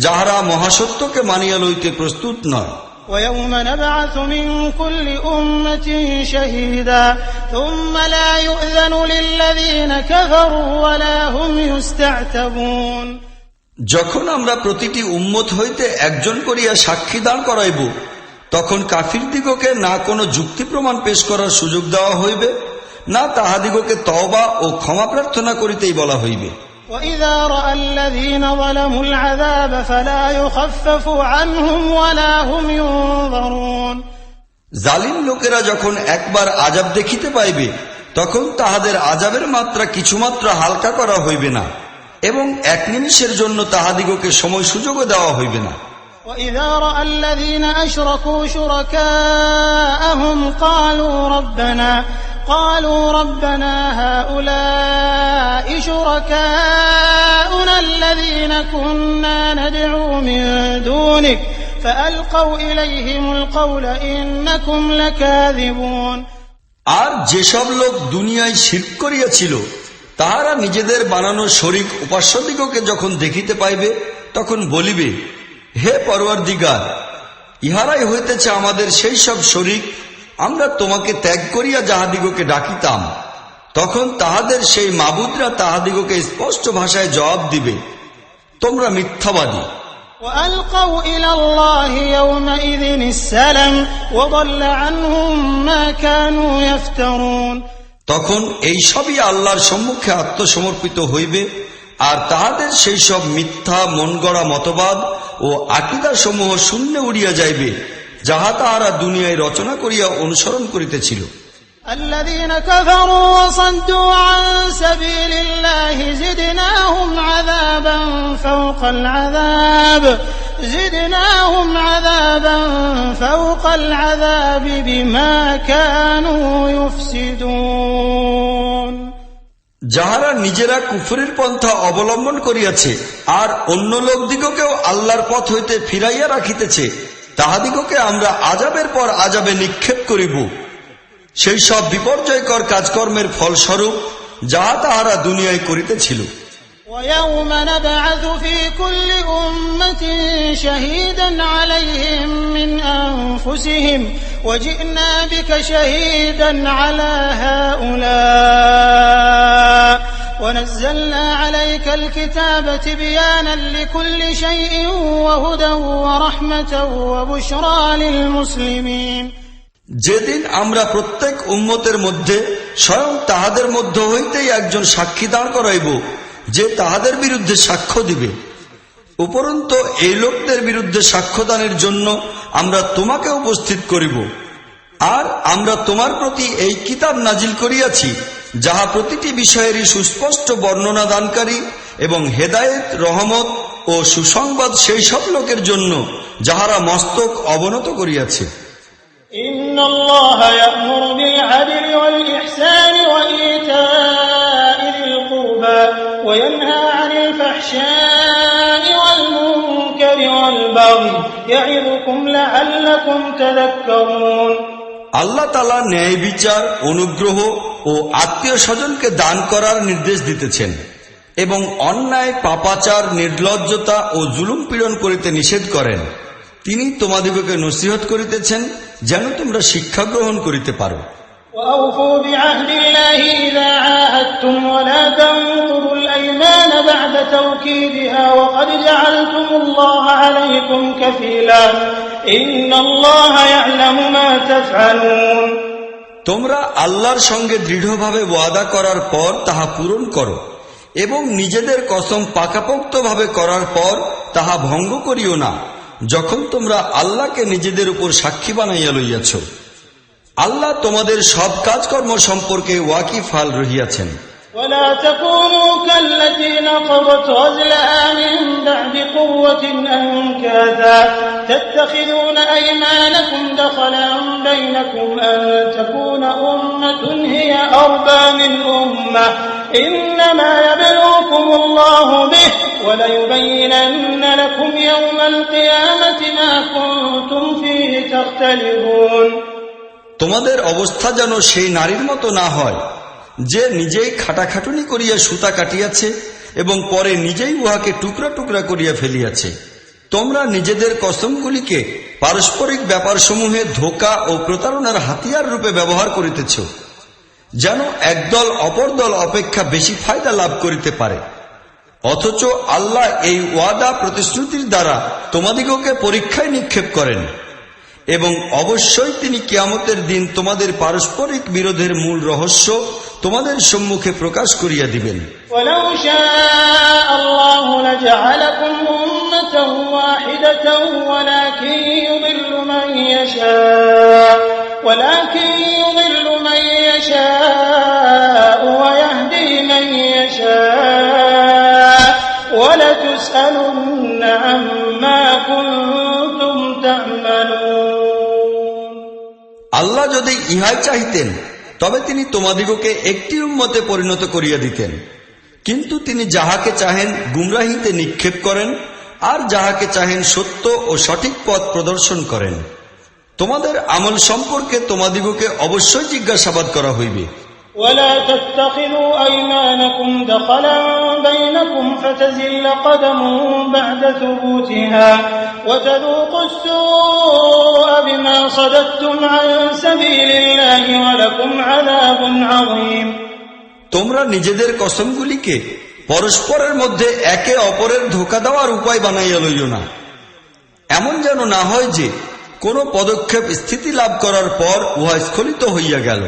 যাহারা মহাসত্যকে মানিয়া লইতে প্রস্তুত নয়। ويوم نبعث من كل أمة شهيدا ثم لا يؤذن للذين كفروا ولا هم يستعتبون। যখন আমরা প্রতিটি উম্মত হইতে একজন করিয়া সাক্ষী দান করাইব, তখন কাফিরদিগকে না কোনো যুক্তি প্রমাণ পেশ করার সুযোগ দেওয়া হইবে, না তাহাদিগকে তওবা ও ক্ষমা প্রার্থনা করিতেই বলা হইবে। وإذا رأى الذين ظلموا العذاب فلا يخفف عنهم ولا هم ينظرون। জালিম লোকেরা যখন একবার আযাব দেখিতে পাইবে, তখন তাহাদের আযাবের মাত্রা কিছুমাত্র হালকা করা হইবে না এবং এক নিমিষের জন্য তাহাদিগকে সময় সুযোগও দেওয়া হইবে না। وإذا رأى الذين أشركوا شركاءهم قالوا ربنا هؤلاء شركاؤنا الذين كنا ندعو من دونك فألقوا إليهم القول إنكم لكاذبون। আর যেসব লোক দুনিয়ায় শিরক করিয়াছিল, তাহারা নিজেদের বানানো শরীক উপাস্যদিগকে যখন দেখিতে পাইবে, তখন বলিবে, হে পরওয়ারদিগার, ইহারাই হইতেছে আমাদের সেই সব শরীক, আমরা তোমাকে ত্যাগ করিয়া যাহাদিগকে ডাকিতাম। তখন তাহাদের সেই মাবুদরা তাহাদিগকে স্পষ্ট ভাষায় জবাব দিবে, তোমরা মিথ্যাবাদী। وألقوا إلى الله يومئذ السلم وضل عنهم ما كانوا يفترون। তখন এই সবই আল্লাহর সম্মুখে আত্মসমর্পিত হইবে, আর তাহাদের সেই সব মিথ্যা মন গড়া মতবাদ ও আকীদা সমূহ শূন্যে উড়িয়া যাইবে, যাহা তাহারা দুনিয়ায় রচনা করিয়া অনুসরণ করিতেছিল। الذين كفروا وصدوا عن سبيل الله زدناهم عذابا فوق العذاب بما كانوا يفسدون। যাহারা নিজেরা কুফরের পন্থা অবলম্বন করিয়াছে আর অন্য লোকদিগকেও আল্লাহর পথ হইতে ফিরাইয়া রাখিতেছে, তাহাদিগকে আমরা আযাবের পর আযাবে নিক্ষেপ করিব, সেই সব বিপর্যয়কর কাজকর্মের ফলস্বরূপ যাহা তাহারা দুনিয়ায় করিতেছিল। ويوم نبعث في كل أمة شهيدا عليهم من أنفسهم وجئنا بك شهيدا على هؤلاء ونزلنا عليك الكتاب تبيانا لكل شيء وهدى ورحمة وبشرى للمسلمين। যেদিন আমরা প্রত্যেক উম্মতের মধ্যে স্বয়ং তাহাদের মধ্য হইতেই একজন সাক্ষী দাঁড় করাইব, যে তাহাদের বিরুদ্ধে সাক্ষ্য দিবে। উপরন্তু এই লোকদের বিরুদ্ধে সাক্ষ্যদানের জন্য আমরা তোমাকে উপস্থিত করিব, আর আমরা তোমার প্রতি এই কিতাব নাজিল করিয়াছি, যাহা প্রতিটি বিষয়েরই সুস্পষ্ট বর্ণনা দানকারী এবং হেদায়েত, রহমত ও সুসংবাদ সেই সব লোকের জন্য যাহারা মস্তক অবনত করিয়াছে। إن الله يأمر بالعدل والإحسان وإيتاء ذي القربى وينهى عن الفحشاء والمنكر والبغي البغي يعظكم لعلكم تذكرون আল্লাহ তাআলা ন্যায় বিচার, অনুগ্রহ ও আত্মীয় স্বজনকে দান করার নির্দেশ দিতেছেন এবং অন্যায়, পাপাচার, নির্লজ্জতা ও জুলুম পীড়ন করিতে নিষেধ করেন। তিনি তোমাদিগকে নসিহত করিতেছেন যেন তোমরা শিক্ষা গ্রহণ করিতে পারো। وأوفوا بعهد الله إذا عاهدتم ولا تنقضوا الأيمان بعد توكيدها وقد جعلتم الله عليكم كفيلا إن الله يعلم ما تفعلون তোমরা আল্লাহর সঙ্গে দৃঢ়ভাবে ওয়াদা করার পর তাহা পূরণ করো এবং নিজেদের কসম পাকাপোক্তভাবে করার পর তাহা ভঙ্গ করিও না, যখন তোমরা আল্লাহকে নিজেদের উপর সাক্ষী বানাইয়া লইয়াছ। আল্লাহ তোমাদের সব কাজকর্ম সম্পর্কে ওয়াকিফাল রহিয়াছেন। ولا تكونوا كالتي نقضت غزلها من بعد قوة أنكاثا تتخذون أيمانكم دخلا بينكم أن تكون أمة هي أربى من أمة إنما يبلوكم الله به وليبينن لكم يوم القيامة ما كنتم فيه تختلفون তোমাদের অবস্থা যেন সেই নারীর মতো না হয় যে নিজেই খাটাখাটুনি করিয়া সুতা কাটিয়াছে এবং পরে নিজেই উহাকে টুকরা টুকরা করিয়া ফেলিয়াছে। তোমরা নিজেদের কসমগুলিকে পারস্পরিক ব্যাপারসমূহে ধোঁকা ও প্রতারণার হাতিয়ার রূপে ব্যবহার করিতেছ, যেন একদল অপর দল অপেক্ষা বেশি ফায়দা লাভ করিতে পারে। অথচ আল্লাহ এই ওয়াদা প্রতিশ্রুতির দ্বারা তোমাদিগকে পরীক্ষায় নিক্ষেপ করেন এবং অবশ্যই তিনি কিয়ামতের দিন তোমাদের পারস্পরিক বিরোধের মূল রহস্য তোমাদের সম্মুখে প্রকাশ করিয়া দিবেন। ولو شاء الله لجعلكم أمة واحدة ولكن يضل من يشاء ويهدي من يشاء ولتسألن عما كنتم تعملون আল্লাহ যদি ইহাই চাহিতেন তবে তিনি তোমাদিগকে একটি উম্মতে পরিণত করিয়া দিতেন, কিন্তু তিনি যাহাকে চাহেন গুমরাহিতে নিক্ষেপ করেন আর যাহাকে চাহেন সত্য ও সঠিক পথ প্রদর্শন করেন। তোমাদের আমল সম্পর্কে তোমাদিগকে অবশ্যই জিজ্ঞাসাবাদ করা হইবে। ولا تتخذوا أيمانكم دخلا بينكم فتزل قدم بعد ثبوتها وتذوقوا السوء بما صددتم عن سبيل الله ولكم عذاب عظيم তোমরা নিজেদের কসমগুলিকে পরস্পরের মধ্যে একে অপরের ধোঁকা দেওয়ার উপায় বানাইয়া লইও না, এমন যেন না হয় যে কোনো পদক্ষেপ স্থিতি লাভ করার পর উহা স্খলিত হইয়া গেল।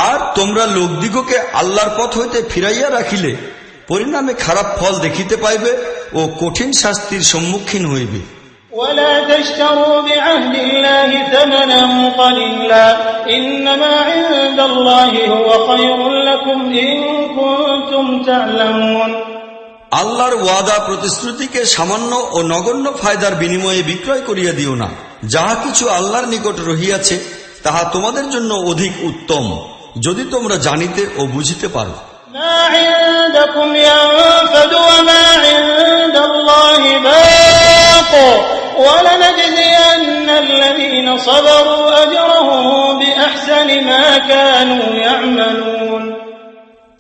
আর তোমরা লোকদিগকে আল্লাহর পথ হইতে ফিরাইয়া রাখিলে পরিণামে খারাপ ফল দেখিতে পাইবে ও কঠিন শাস্তির সম্মুখীন হইবে। ولا تشتروا بعهد الله ثمنا قليلا إنما عند الله هو خير لكم إن كنتم تعلمون আল্লাহর ওয়াদা প্রতিশ্রুতিকে সামান্য ও নগণ্য ফায়দার বিনিময়ে বিক্রয় করিয়া দিও না। যাহা কিছু আল্লাহর নিকট রহিয়াছে তাহা তোমাদের জন্য অধিক উত্তম, যদি তোমরা জানিতে ও বুঝিতে পারো। ما عندكم ينفد وما عند الله باق ولنجزين الذين صبروا أجرهم بأحسن ما كانوا يعملون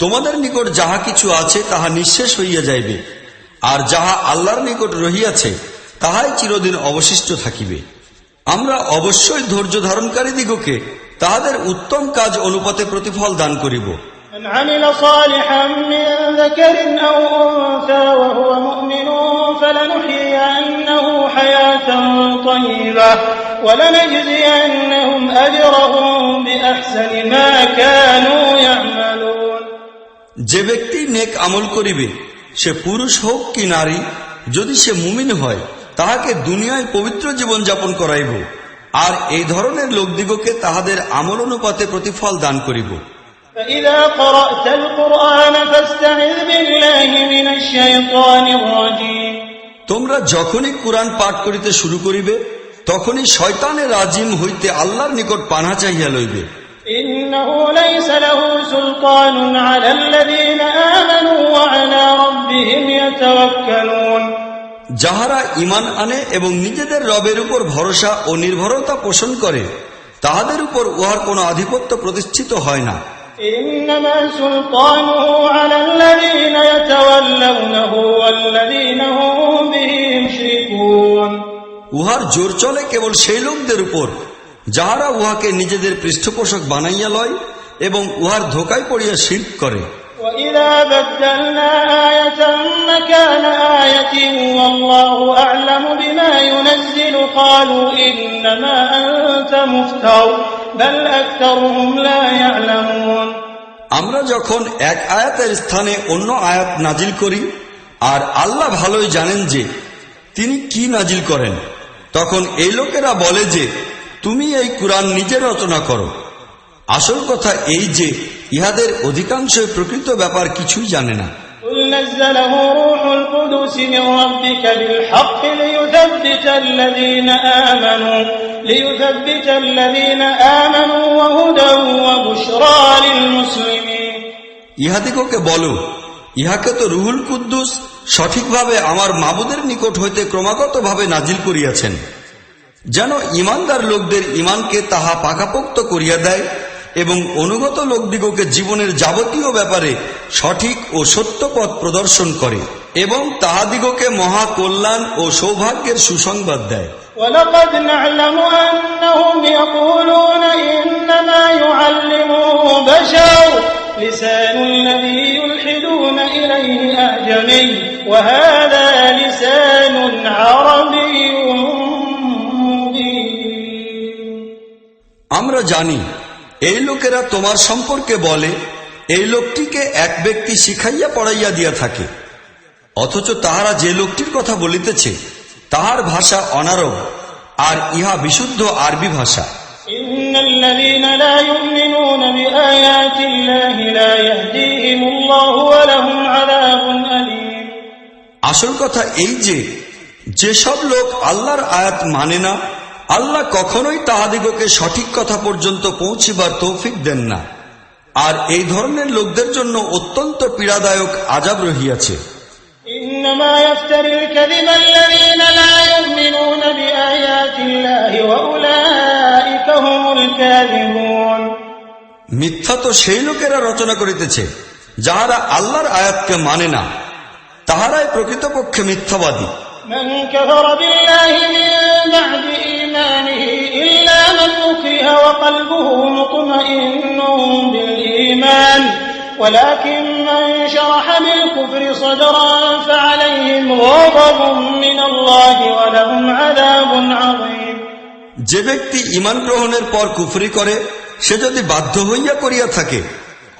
তোমাদের নিকট যাহা কিছু আছে তাহা নিঃশেষ হইয়া যাইবে, আর যাহা আল্লাহর নিকট রহিয়াছে তাহাই চিরদিন অবশিষ্ট থাকিবে। আমরা অবশ্যই ধৈর্য ধারণকারী দিগকে তাহাদের উত্তম কাজ অনুপাতে প্রতিফল দান করিব। من عمل صالحا من ذكر أو أنثى وهو مؤمن فلنحيينه حياة طيبة ولنجزينهم أجرهم بأحسن ما كانوا يعملون যে ব্যক্তি নেক আমল করিবে, সে পুরুষ হোক কি নারী, যদি সে মুমিন হয় তাহাকে দুনিয়ায় পবিত্র জীবন যাপন করাইব, আর এই ধরনের লোকদিগকে তাহাদের আমল অনুপাতে প্রতিফল দান করিব। فإذا قرأت القرآن فاستعذ بالله من الشيطان الرجيم তোমরা যখনই কুরআন পাঠ করিতে শুরু করিবে তখনই শয়তানের রাজিম হইতে আল্লাহর নিকট পানাহ চাহিয়া লইবে। إنه ليس له سلطان على الذين آمنوا وعلى ربهم يتوكلون যাহারা ঈমান আনে এবং নিজেদের রবের উপর ভরসা ও নির্ভরতা পোষণ করে তাহাদের উপর উহার কোনো আধিপত্য প্রতিষ্ঠিত হয় না। إنما سلطانه على الذين يتولونه والذين هم به يشركون উহার জোর চলে কেবল সেই লোকদের উপর যাহারা উহাকে নিজেদের পৃষ্ঠপোষক বানাইয়া লয় এবং উহার ধোঁকায় পড়িয়া শিরক করে। وإذا بدلنا آية مكان آية والله أعلم بما ينزل قالوا إنما أنت مفتر بل أكثرهم لا يعلمون আমরা যখন এক আয়াতের স্থানে অন্য আয়াত নাজিল করি আর আল্লাহ ভালোই জানেন যে তিনি কি নাজিল করেন, তখন এই লোকেরা বলে যে তুমি এই কুরআন নিজে রচনা করো। আসল কথা এই যে ইহাদের অধিকাংশই প্রকৃত ব্যাপার কিছুই জানে না। قل نزله روح القدس من ربك بالحق ليثبت الذين آمنوا وهدى وبشرى للمسلمين ইহাদিগকে বলো, ইহাকে তো রুহুল কুদ্দুস সঠিকভাবে আমার মাবুদের নিকট হইতে ক্রমাগতভাবে নাজিল করিয়াছেন, যেন ঈমানদার লোকদের ঈমানকে তাহা পাকাপোক্ত করিয়া দেয় এবং অনুগত লোকদিগকে জীবনের যাবতীয় ব্যাপারে সঠিক ও সত্য পথ প্রদর্শন করে এবং তাহাদিগকে মহা কল্যাণ ও সৌভাগ্যের সুসংবাদ দেয়। وَلَقَدْ نَعْلَمُ أَنَّهُمْ يَقُولُونَ إِنَّمَا يُعَلِّمُهُ بَشَرٌ لِسَانُ الَّذِي يُلْحِدُونَ إِلَيْهِ أَعْجَمِيٌّ وَهَذَا لِسَانٌ عَرَبِيٌّ مُبِينٌ আমরা জানি এই লোকেরা তোমার সম্পর্কে বলে এই লোকটিকে এক ব্যক্তি শিখাইয়া পড়াইয়া দিয়া থাকে, অথচ তাহারা যে লোকটির কথা বলিতেছে তাহার ভাষা অনারব আর ইহা বিশুদ্ধ আরবি ভাষা। ইন্নাল্লাযীনা লা ইউমিনুনা বিআয়াতি ল্লাহি লা ইয়াহদিহিমুল্লাহু ওয়া লাহুম আযাবুন আলীম। আসল কথা এই যে যেসব লোক আল্লাহর আয়াত মানে না, আল্লাহ কখনোই তাহাদিগকে সঠিক কথা পর্যন্ত পৌঁছিবার তৌফিক দেন না, আর এই ধরনের লোকদের জন্য অত্যন্ত পীড়াদায়ক আযাব রহিয়াছে। إنما يفتري الكذب الذين لا يؤمنون بآيات الله وأولئك هم الكاذبون মিথ্যা তো সেই লোকেরা রচনা করিতেছে যাহারা আল্লাহর আয়াতকে মানে না, তাহারাই প্রকৃতপক্ষে মিথ্যাবাদী। من كفر بالله من بعد إيمانه إلا من أكره وقلبه مطمئن بالإيمان ولكن من شرح بالكفر صدرا فعليهم غضب من الله ولهم عذاب عظيم যে ব্যক্তি ঈমান গ্রহণের পর কুফরি করে সে যদি বাধ্য হইয়া করিয়া থাকে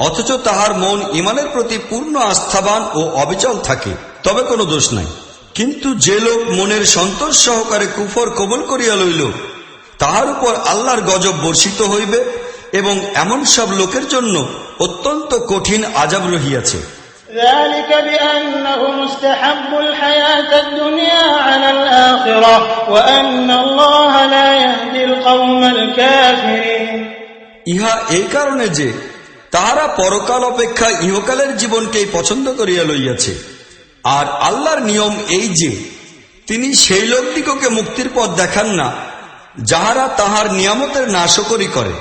অথচ তাহার মন ঈমানের প্রতি পূর্ণ আস্থাবান ও অবিচল থাকে তবে কোনো দোষ নাই, কিন্তু যে লোক মনের সন্তোষ সহকারে কুফর কবুল করিয়া লইল তাহার উপর আল্লাহর গজব বর্ষিত হইবে এবং এমন সব লোকের জন্য অত্যন্ত কঠিন আযাব রহিয়াছে। ذلك بأنهم استحبوا الحياة الدنيا على الآخرة وأن الله لا يهدي القوم الكافرين ইহা এই কারণে যে তাহারা পরকাল অপেক্ষা ইহকালের জীবনকেই পছন্দ করিয়া লইয়াছে, আর আল্লাহর নিয়ম এই যে তিনি সেই লোকদিগকে মুক্তির পথ দেখান না যাহারা তাহার নিয়ামতের নাশকরি করে।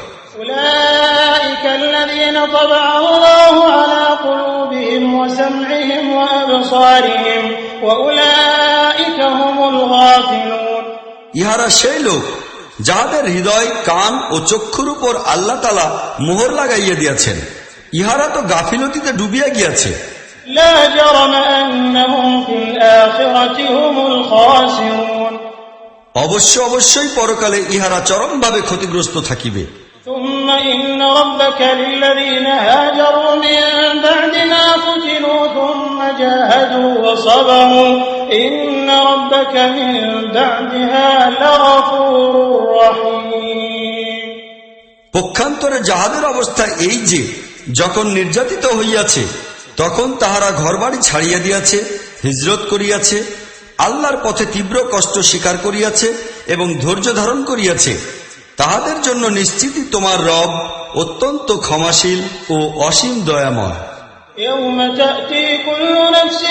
أولئك الذين طبع الله على قلوبهم وسمعهم وأبصارهم وأولئك هم الغافلون ইহারা সেই লোক যাহাদের হৃদয়, কান ও চক্ষুর উপর আল্লাহ তাআলা মোহর লাগাইয়া দিয়াছেন, ইহারা তো গাফিলতিতে ডুবিয়া গিয়াছে। لا جرم أنهم في الآخرة هم الخاسرون অবশ্যই পরকালে ইহারা চরমভাবে ক্ষতিগ্রস্ত থাকিবে। ثم إن ربك للذين هاجروا من بعد ما فتنوا ثم جاهدوا وصبروا إن ربك من بعدها لغفور رحيم পক্ষান্তরে যাহাদের অবস্থা এই যে যখন নির্যাতিত হইয়াছে তখন তাহারা ঘরবাড়ি ছাড়িয়া দিয়াছে, হিজরত করিয়াছে, আল্লাহর পথে তীব্র কষ্ট স্বীকার করিয়াছে এবং ধৈর্য ধারণ করিয়াছে, তাহাদের জন্য নিশ্চিতই তোমার রব অত্যন্ত ক্ষমাশীল ও অসীম দয়াময়। يوم تأتي كل نفس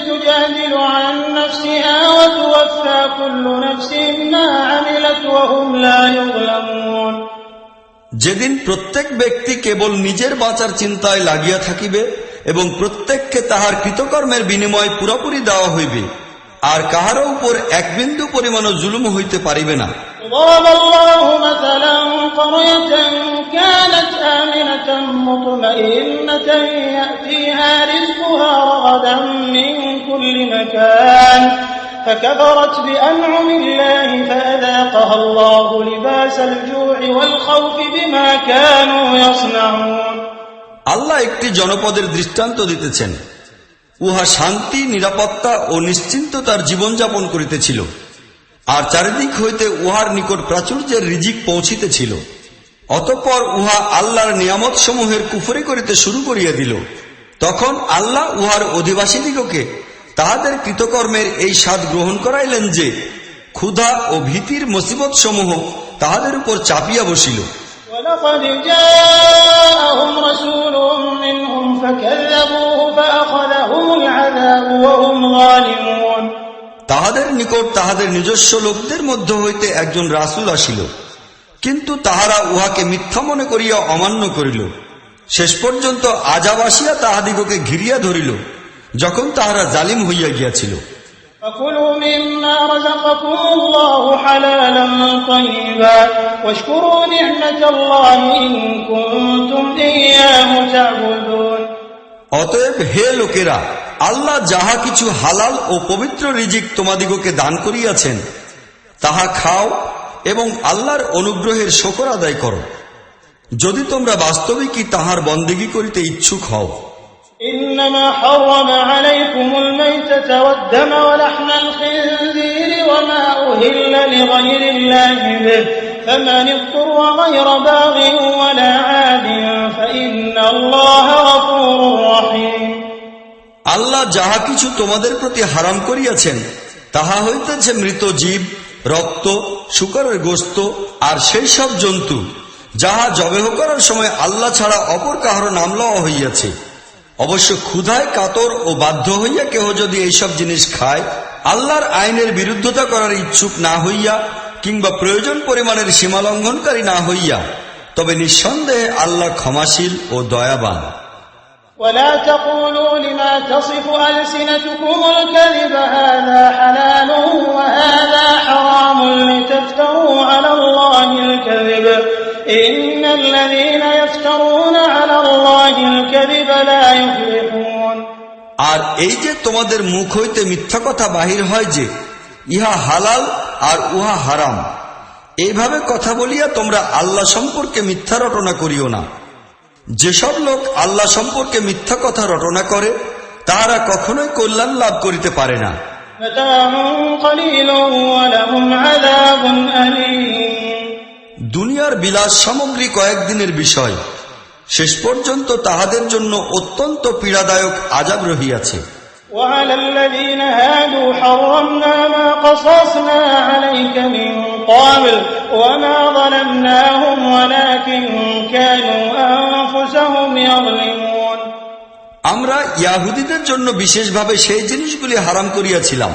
تجادل عن نفسها وتوفى كل نفس ما عملت وهم لا يظلمون। যেদিন প্রত্যেক ব্যক্তি কেবল নিজের বাঁচার চিন্তায় লাগিয়া থাকিবে এবং প্রত্যেককে তাহার কৃতকর্মের বিনিময় পুরোপুরি দেওয়া হইবে, আর কাহারও উপর এক বিন্দু পরিমাণও জুলুম হইতে পারিবে না। ضرب الله مثلا قرية كانت آمنة مطمئنة يأتيها رزقها رغدا من كل مكان فكفرت بأنعم الله فأذاقها الله لباس الجوع والخوف بما كانوا يصنعون। আল্লাহ একটি জনপদের দৃষ্টান্ত দিতেছেন। উহা শান্তি, নিরাপত্তা ও নিশ্চিন্ততার জীবনযাপন করিতেছিল, আর চারিদিক হইতে উহার নিকট প্রাচুর্যের রিজিক পৌঁছিতেছিল। অতঃপর উহা আল্লাহর নিয়ামত সমূহের কুফরি করিতে শুরু করিয়া দিল। তখন আল্লাহ উহার অধিবাসীদিগকে তাহাদের কৃতকর্মের এই স্বাদ গ্রহণ করাইলেন যে ক্ষুধা ও ভীতির মুসিবত সমূহ তাহাদের উপর চাপিয়া বসিল। ولقد جاءهم رسول منهم فكذبوه فأخذهم العذاب وهم ظالمون। তাহাদের নিকট তাহাদের নিজস্ব লোকদের মধ্য হইতে একজন রাসূল আসিল, কিন্তু তাহারা উহাকে মিথ্যা মনে করিয়া অমান্য করিল। শেষ পর্যন্ত আযাব আসিয়া তাহাদিগকে ঘিরিয়া ধরিল, যখন তাহারা জালিম হইয়া গিয়াছিল। فكلوا مما رزقكم الله حلالا طيبا واشكروا نعمة الله إن كنتم إياه تعبدون। অতএব হে লোকেরা, আল্লাহ যাহা কিছু হালাল ও পবিত্র রিজিক তোমাদিগকে দান করিয়াছেন তাহা খাও এবং আল্লাহর অনুগ্রহের শুকর আদায় করো, যদি তোমরা বাস্তবিকই তাহার বন্দেগী করিতে ইচ্ছুক হও। إنما حرم عليكم الميتة والدم ولحم الخنزير وما أهل لغير الله به فمن اضطر غير باغ ولا عاد فإن الله غفور رحيم। আল্লাহ যাহা কিছু তোমাদের প্রতি হারাম করিয়াছেন তাহা হইতেছে মৃত জীব, রক্ত, শূকরের গোশত আর সেই সব জন্তু যাহা জবেহ করার সময় আল্লাহ ছাড়া অপর কাহারও নাম লওয়া হইয়াছে। অবশ্য ক্ষুধায় কাতর ও বাধ্য হইয়া কেহ যদি এইসব জিনিস খায়, আল্লাহর আইনের বিরুদ্ধতা করার ইচ্ছুক না হইয়া কিংবা প্রয়োজন পরিমাণের সীমালঙ্ঘনকারী না হইয়া, তবে নিঃসন্দেহে আল্লাহ ক্ষমাশীল ও দয়াবান। ولا تقولوا لما تصف ألسنتكم الكذب هذا حلال وهذا حرام لتفتروا على الله الكذب إن الذين يفترون على الله الكذب لا يفلحون। আর এই যে তোমাদের মুখ হইতে মিথ্যা কথা বাহির হয় যে ইহা হালাল আর উহা হারাম, এইভাবে কথা বলিয়া তোমরা আল্লাহ সম্পর্কে মিথ্যা রটনা করিও না। যেসব লোক আল্লাহ সম্পর্কে মিথ্যা কথা রটনা করে তাহারা কখনোই কল্যাণ লাভ করিতে পারে না। দুনিয়ার বিলাস সামগ্রী কয়েকদিনের বিষয়, শেষ পর্যন্ত তাহাদের জন্য অত্যন্ত পীড়াদায়ক আযাব রহিয়াছে। وعلى الذين هادوا حرمنا ما قصصنا عليك من قبل وما ظلمناهم ولكن كانوا أنفسهم يظلمون। আমরা ইয়াহুদীদের জন্য বিশেষভাবে সেই জিনিসগুলি হারাম করিয়াছিলাম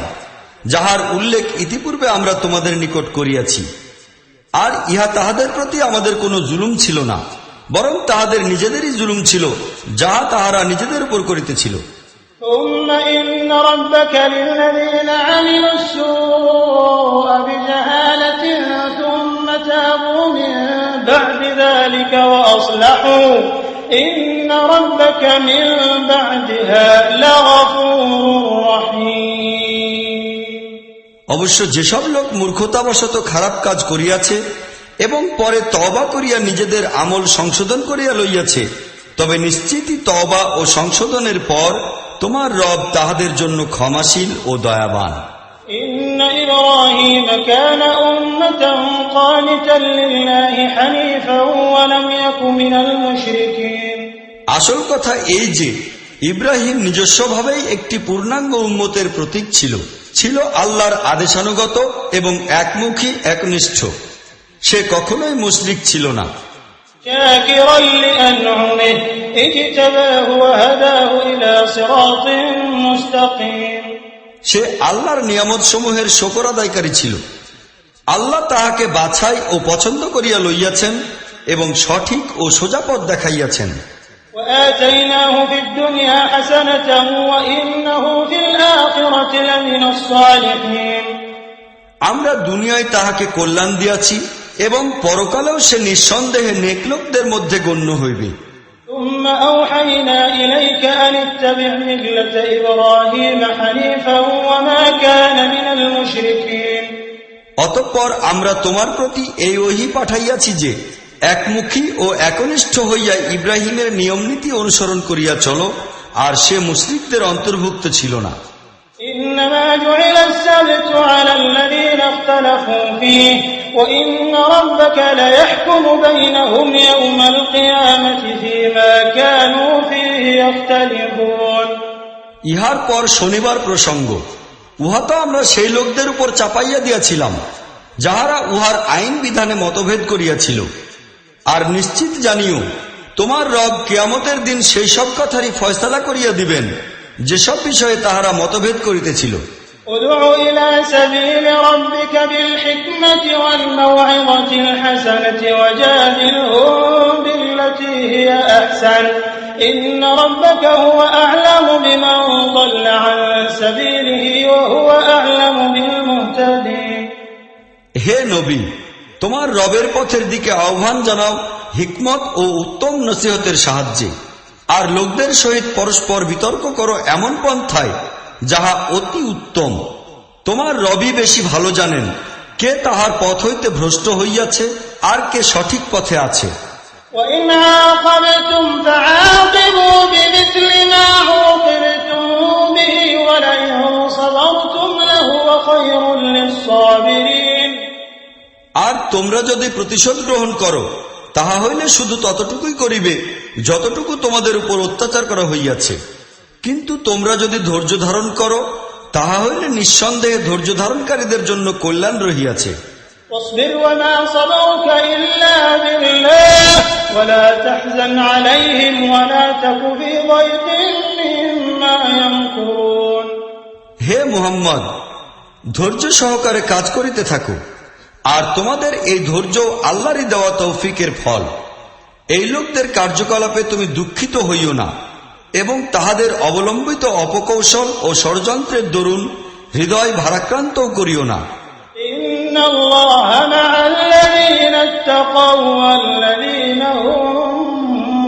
যাহার উল্লেখ ইতিপূর্বে আমরা তোমাদের নিকট করিয়াছি, আর ইহা তাহাদের প্রতি আমাদের কোনো জুলুম ছিল না, বরং তাহাদের নিজেদেরই জুলুম ছিল যাহা তাহারা নিজেদের উপর করিতেছিল। ثم إن ربك للذين عملوا السوء بجهالة ثم تابوا من بعد ذلك وأصلحوا إن ربك من بعدها لغفور رحيم। অবশ্য যেসব লোক মূর্খতাবশত খারাপ কাজ করিয়াছে এবং পরে তওবা করিয়া নিজেদের আমল সংশোধন করিয়া লইয়াছে, তবে নিশ্চিতই তওবা ও সংশোধনের পর তোমার রব তাহাদের জন্য ক্ষমাশীল ও দয়াবান। إن إبراهيم كان أمة قانتا لله حنيفا ولم يك من المشركين। আসল কথা এই যে ইব্রাহিম নিজস্বভাবেই একটি পূর্ণাঙ্গ উম্মতের প্রতীক ছিল, ছিল আল্লাহর আদেশানুগত এবং একমুখী একনিষ্ঠ। সে কখনোই মুশরিক ছিল না। شاكرا لأنعمه اجتباه وهداه إلى صراط مستقيم। সে আল্লাহর নিয়ামত সমূহের শকর আদায়কারী ছিল। আল্লাহ তাহাকে বাছাই ও পছন্দ করিয়া লইয়াছেন এবং সঠিক ও সোজা পথ দেখাইয়াছেন। وآتيناه في الدنيا حسنة وإنه في الآخرة لمن الصالحين। আমরা দুনিয়ায় তাহাকে কল্যাণ দিয়াছি এবং পরকালেও সে নিঃসন্দেহে নেকলোকদের মধ্যে গণ্য হইবে। ثم أوحينا إليك أن اتبع ملة إبراهيم حنيفا وما كان من المشركين। অতঃপর আমরা তোমার প্রতি এই ওহী পাঠাইয়াছি যে একমুখী ও একনিষ্ঠ হইয়া ইব্রাহিমের নিয়মনীতি অনুসরণ করিয়া চলো, আর সে মুশরিকদের অন্তর্ভুক্ত ছিল না। إنما جعل السبت على الذين اختلفوا فيه وإن ربك ليحكم بينهم يوم القيامة فيما كانوا فيه يختلفون। ইহার পর শনিবার প্রসঙ্গ, উহা তো আমরা সেই লোকদের উপর চাপাইয়া দিয়াছিলাম যাহারা উহার আইন বিধানে মতভেদ করিয়াছিল। আর নিশ্চিত জানিও তোমার রব কিয়ামতের দিন সেই সব কথারই ফয়সালা করিয়া দিবেন যেসব বিষয়ে তাহারা মতভেদ করিতেছিল। ادع إلى سبيل ربك بالحكمة والموعظة الحسنة وجادلهم بالتي هي أحسن إن ربك هو أعلم بمن ضل عن سبيله وهو أعلم بالمهتدين। হে নবী, তোমার রবের পথের দিকে আহ্বান জানাও হিকমত ও উত্তম নসিহতের সাহায্যে, আর লোকদের সহিত পরস্পর বিতর্ক করো এমন পন্থায় যাহা অতি উত্তম। তোমার রবি বেশি ভালো জানেন কে তাহার পথ হইতে ভ্রষ্ট হইয়াছে আর কে সঠিক পথে আছে। وإن عاقبتم فعاقبوا بمثل ما عوقبتم به ولئن صبرتم لهو خير للصابرين। আর তোমরা যদি প্রতিশোধ গ্রহণ করো তাহা হইলে শুধু ততটুকুই করিবে যতটুকু তোমাদের উপর অত্যাচার করা হইয়াছে, কিন্তু তোমরা যদি ধৈর্য ধারণ করো তাহা হইলে নিঃসন্দেহে ধৈর্য ধারণকারীদের জন্য কল্যাণ রহিয়াছে। واصبر وما صبرك إلا بالله ولا تحزن عليهم ولا تك في ضيق مما يمكرون। হে মুহাম্মদ, ধৈর্য সহকারে কাজ করিতে থাকো, আর তোমাদের এই ধৈর্য আল্লাহরই দেওয়া তৌফিকের ফল। এই লোকদের কার্যকলাপে তুমি দুঃখিত হইও না এবং তাহাদের অবলম্বিত অপকৌশল ও ষড়যন্ত্রের দরুন হৃদয় ভারাক্রান্তও করিও না। إن الله مع الذين اتقوا والذين هم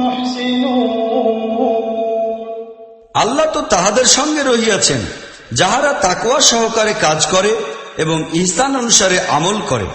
محسنون। আল্লাহ তো তাহাদের সঙ্গে রহিয়াছেন যাহারা তাকওয়া সহকারে কাজ করে এবং ইহসান অনুসারে আমল করে।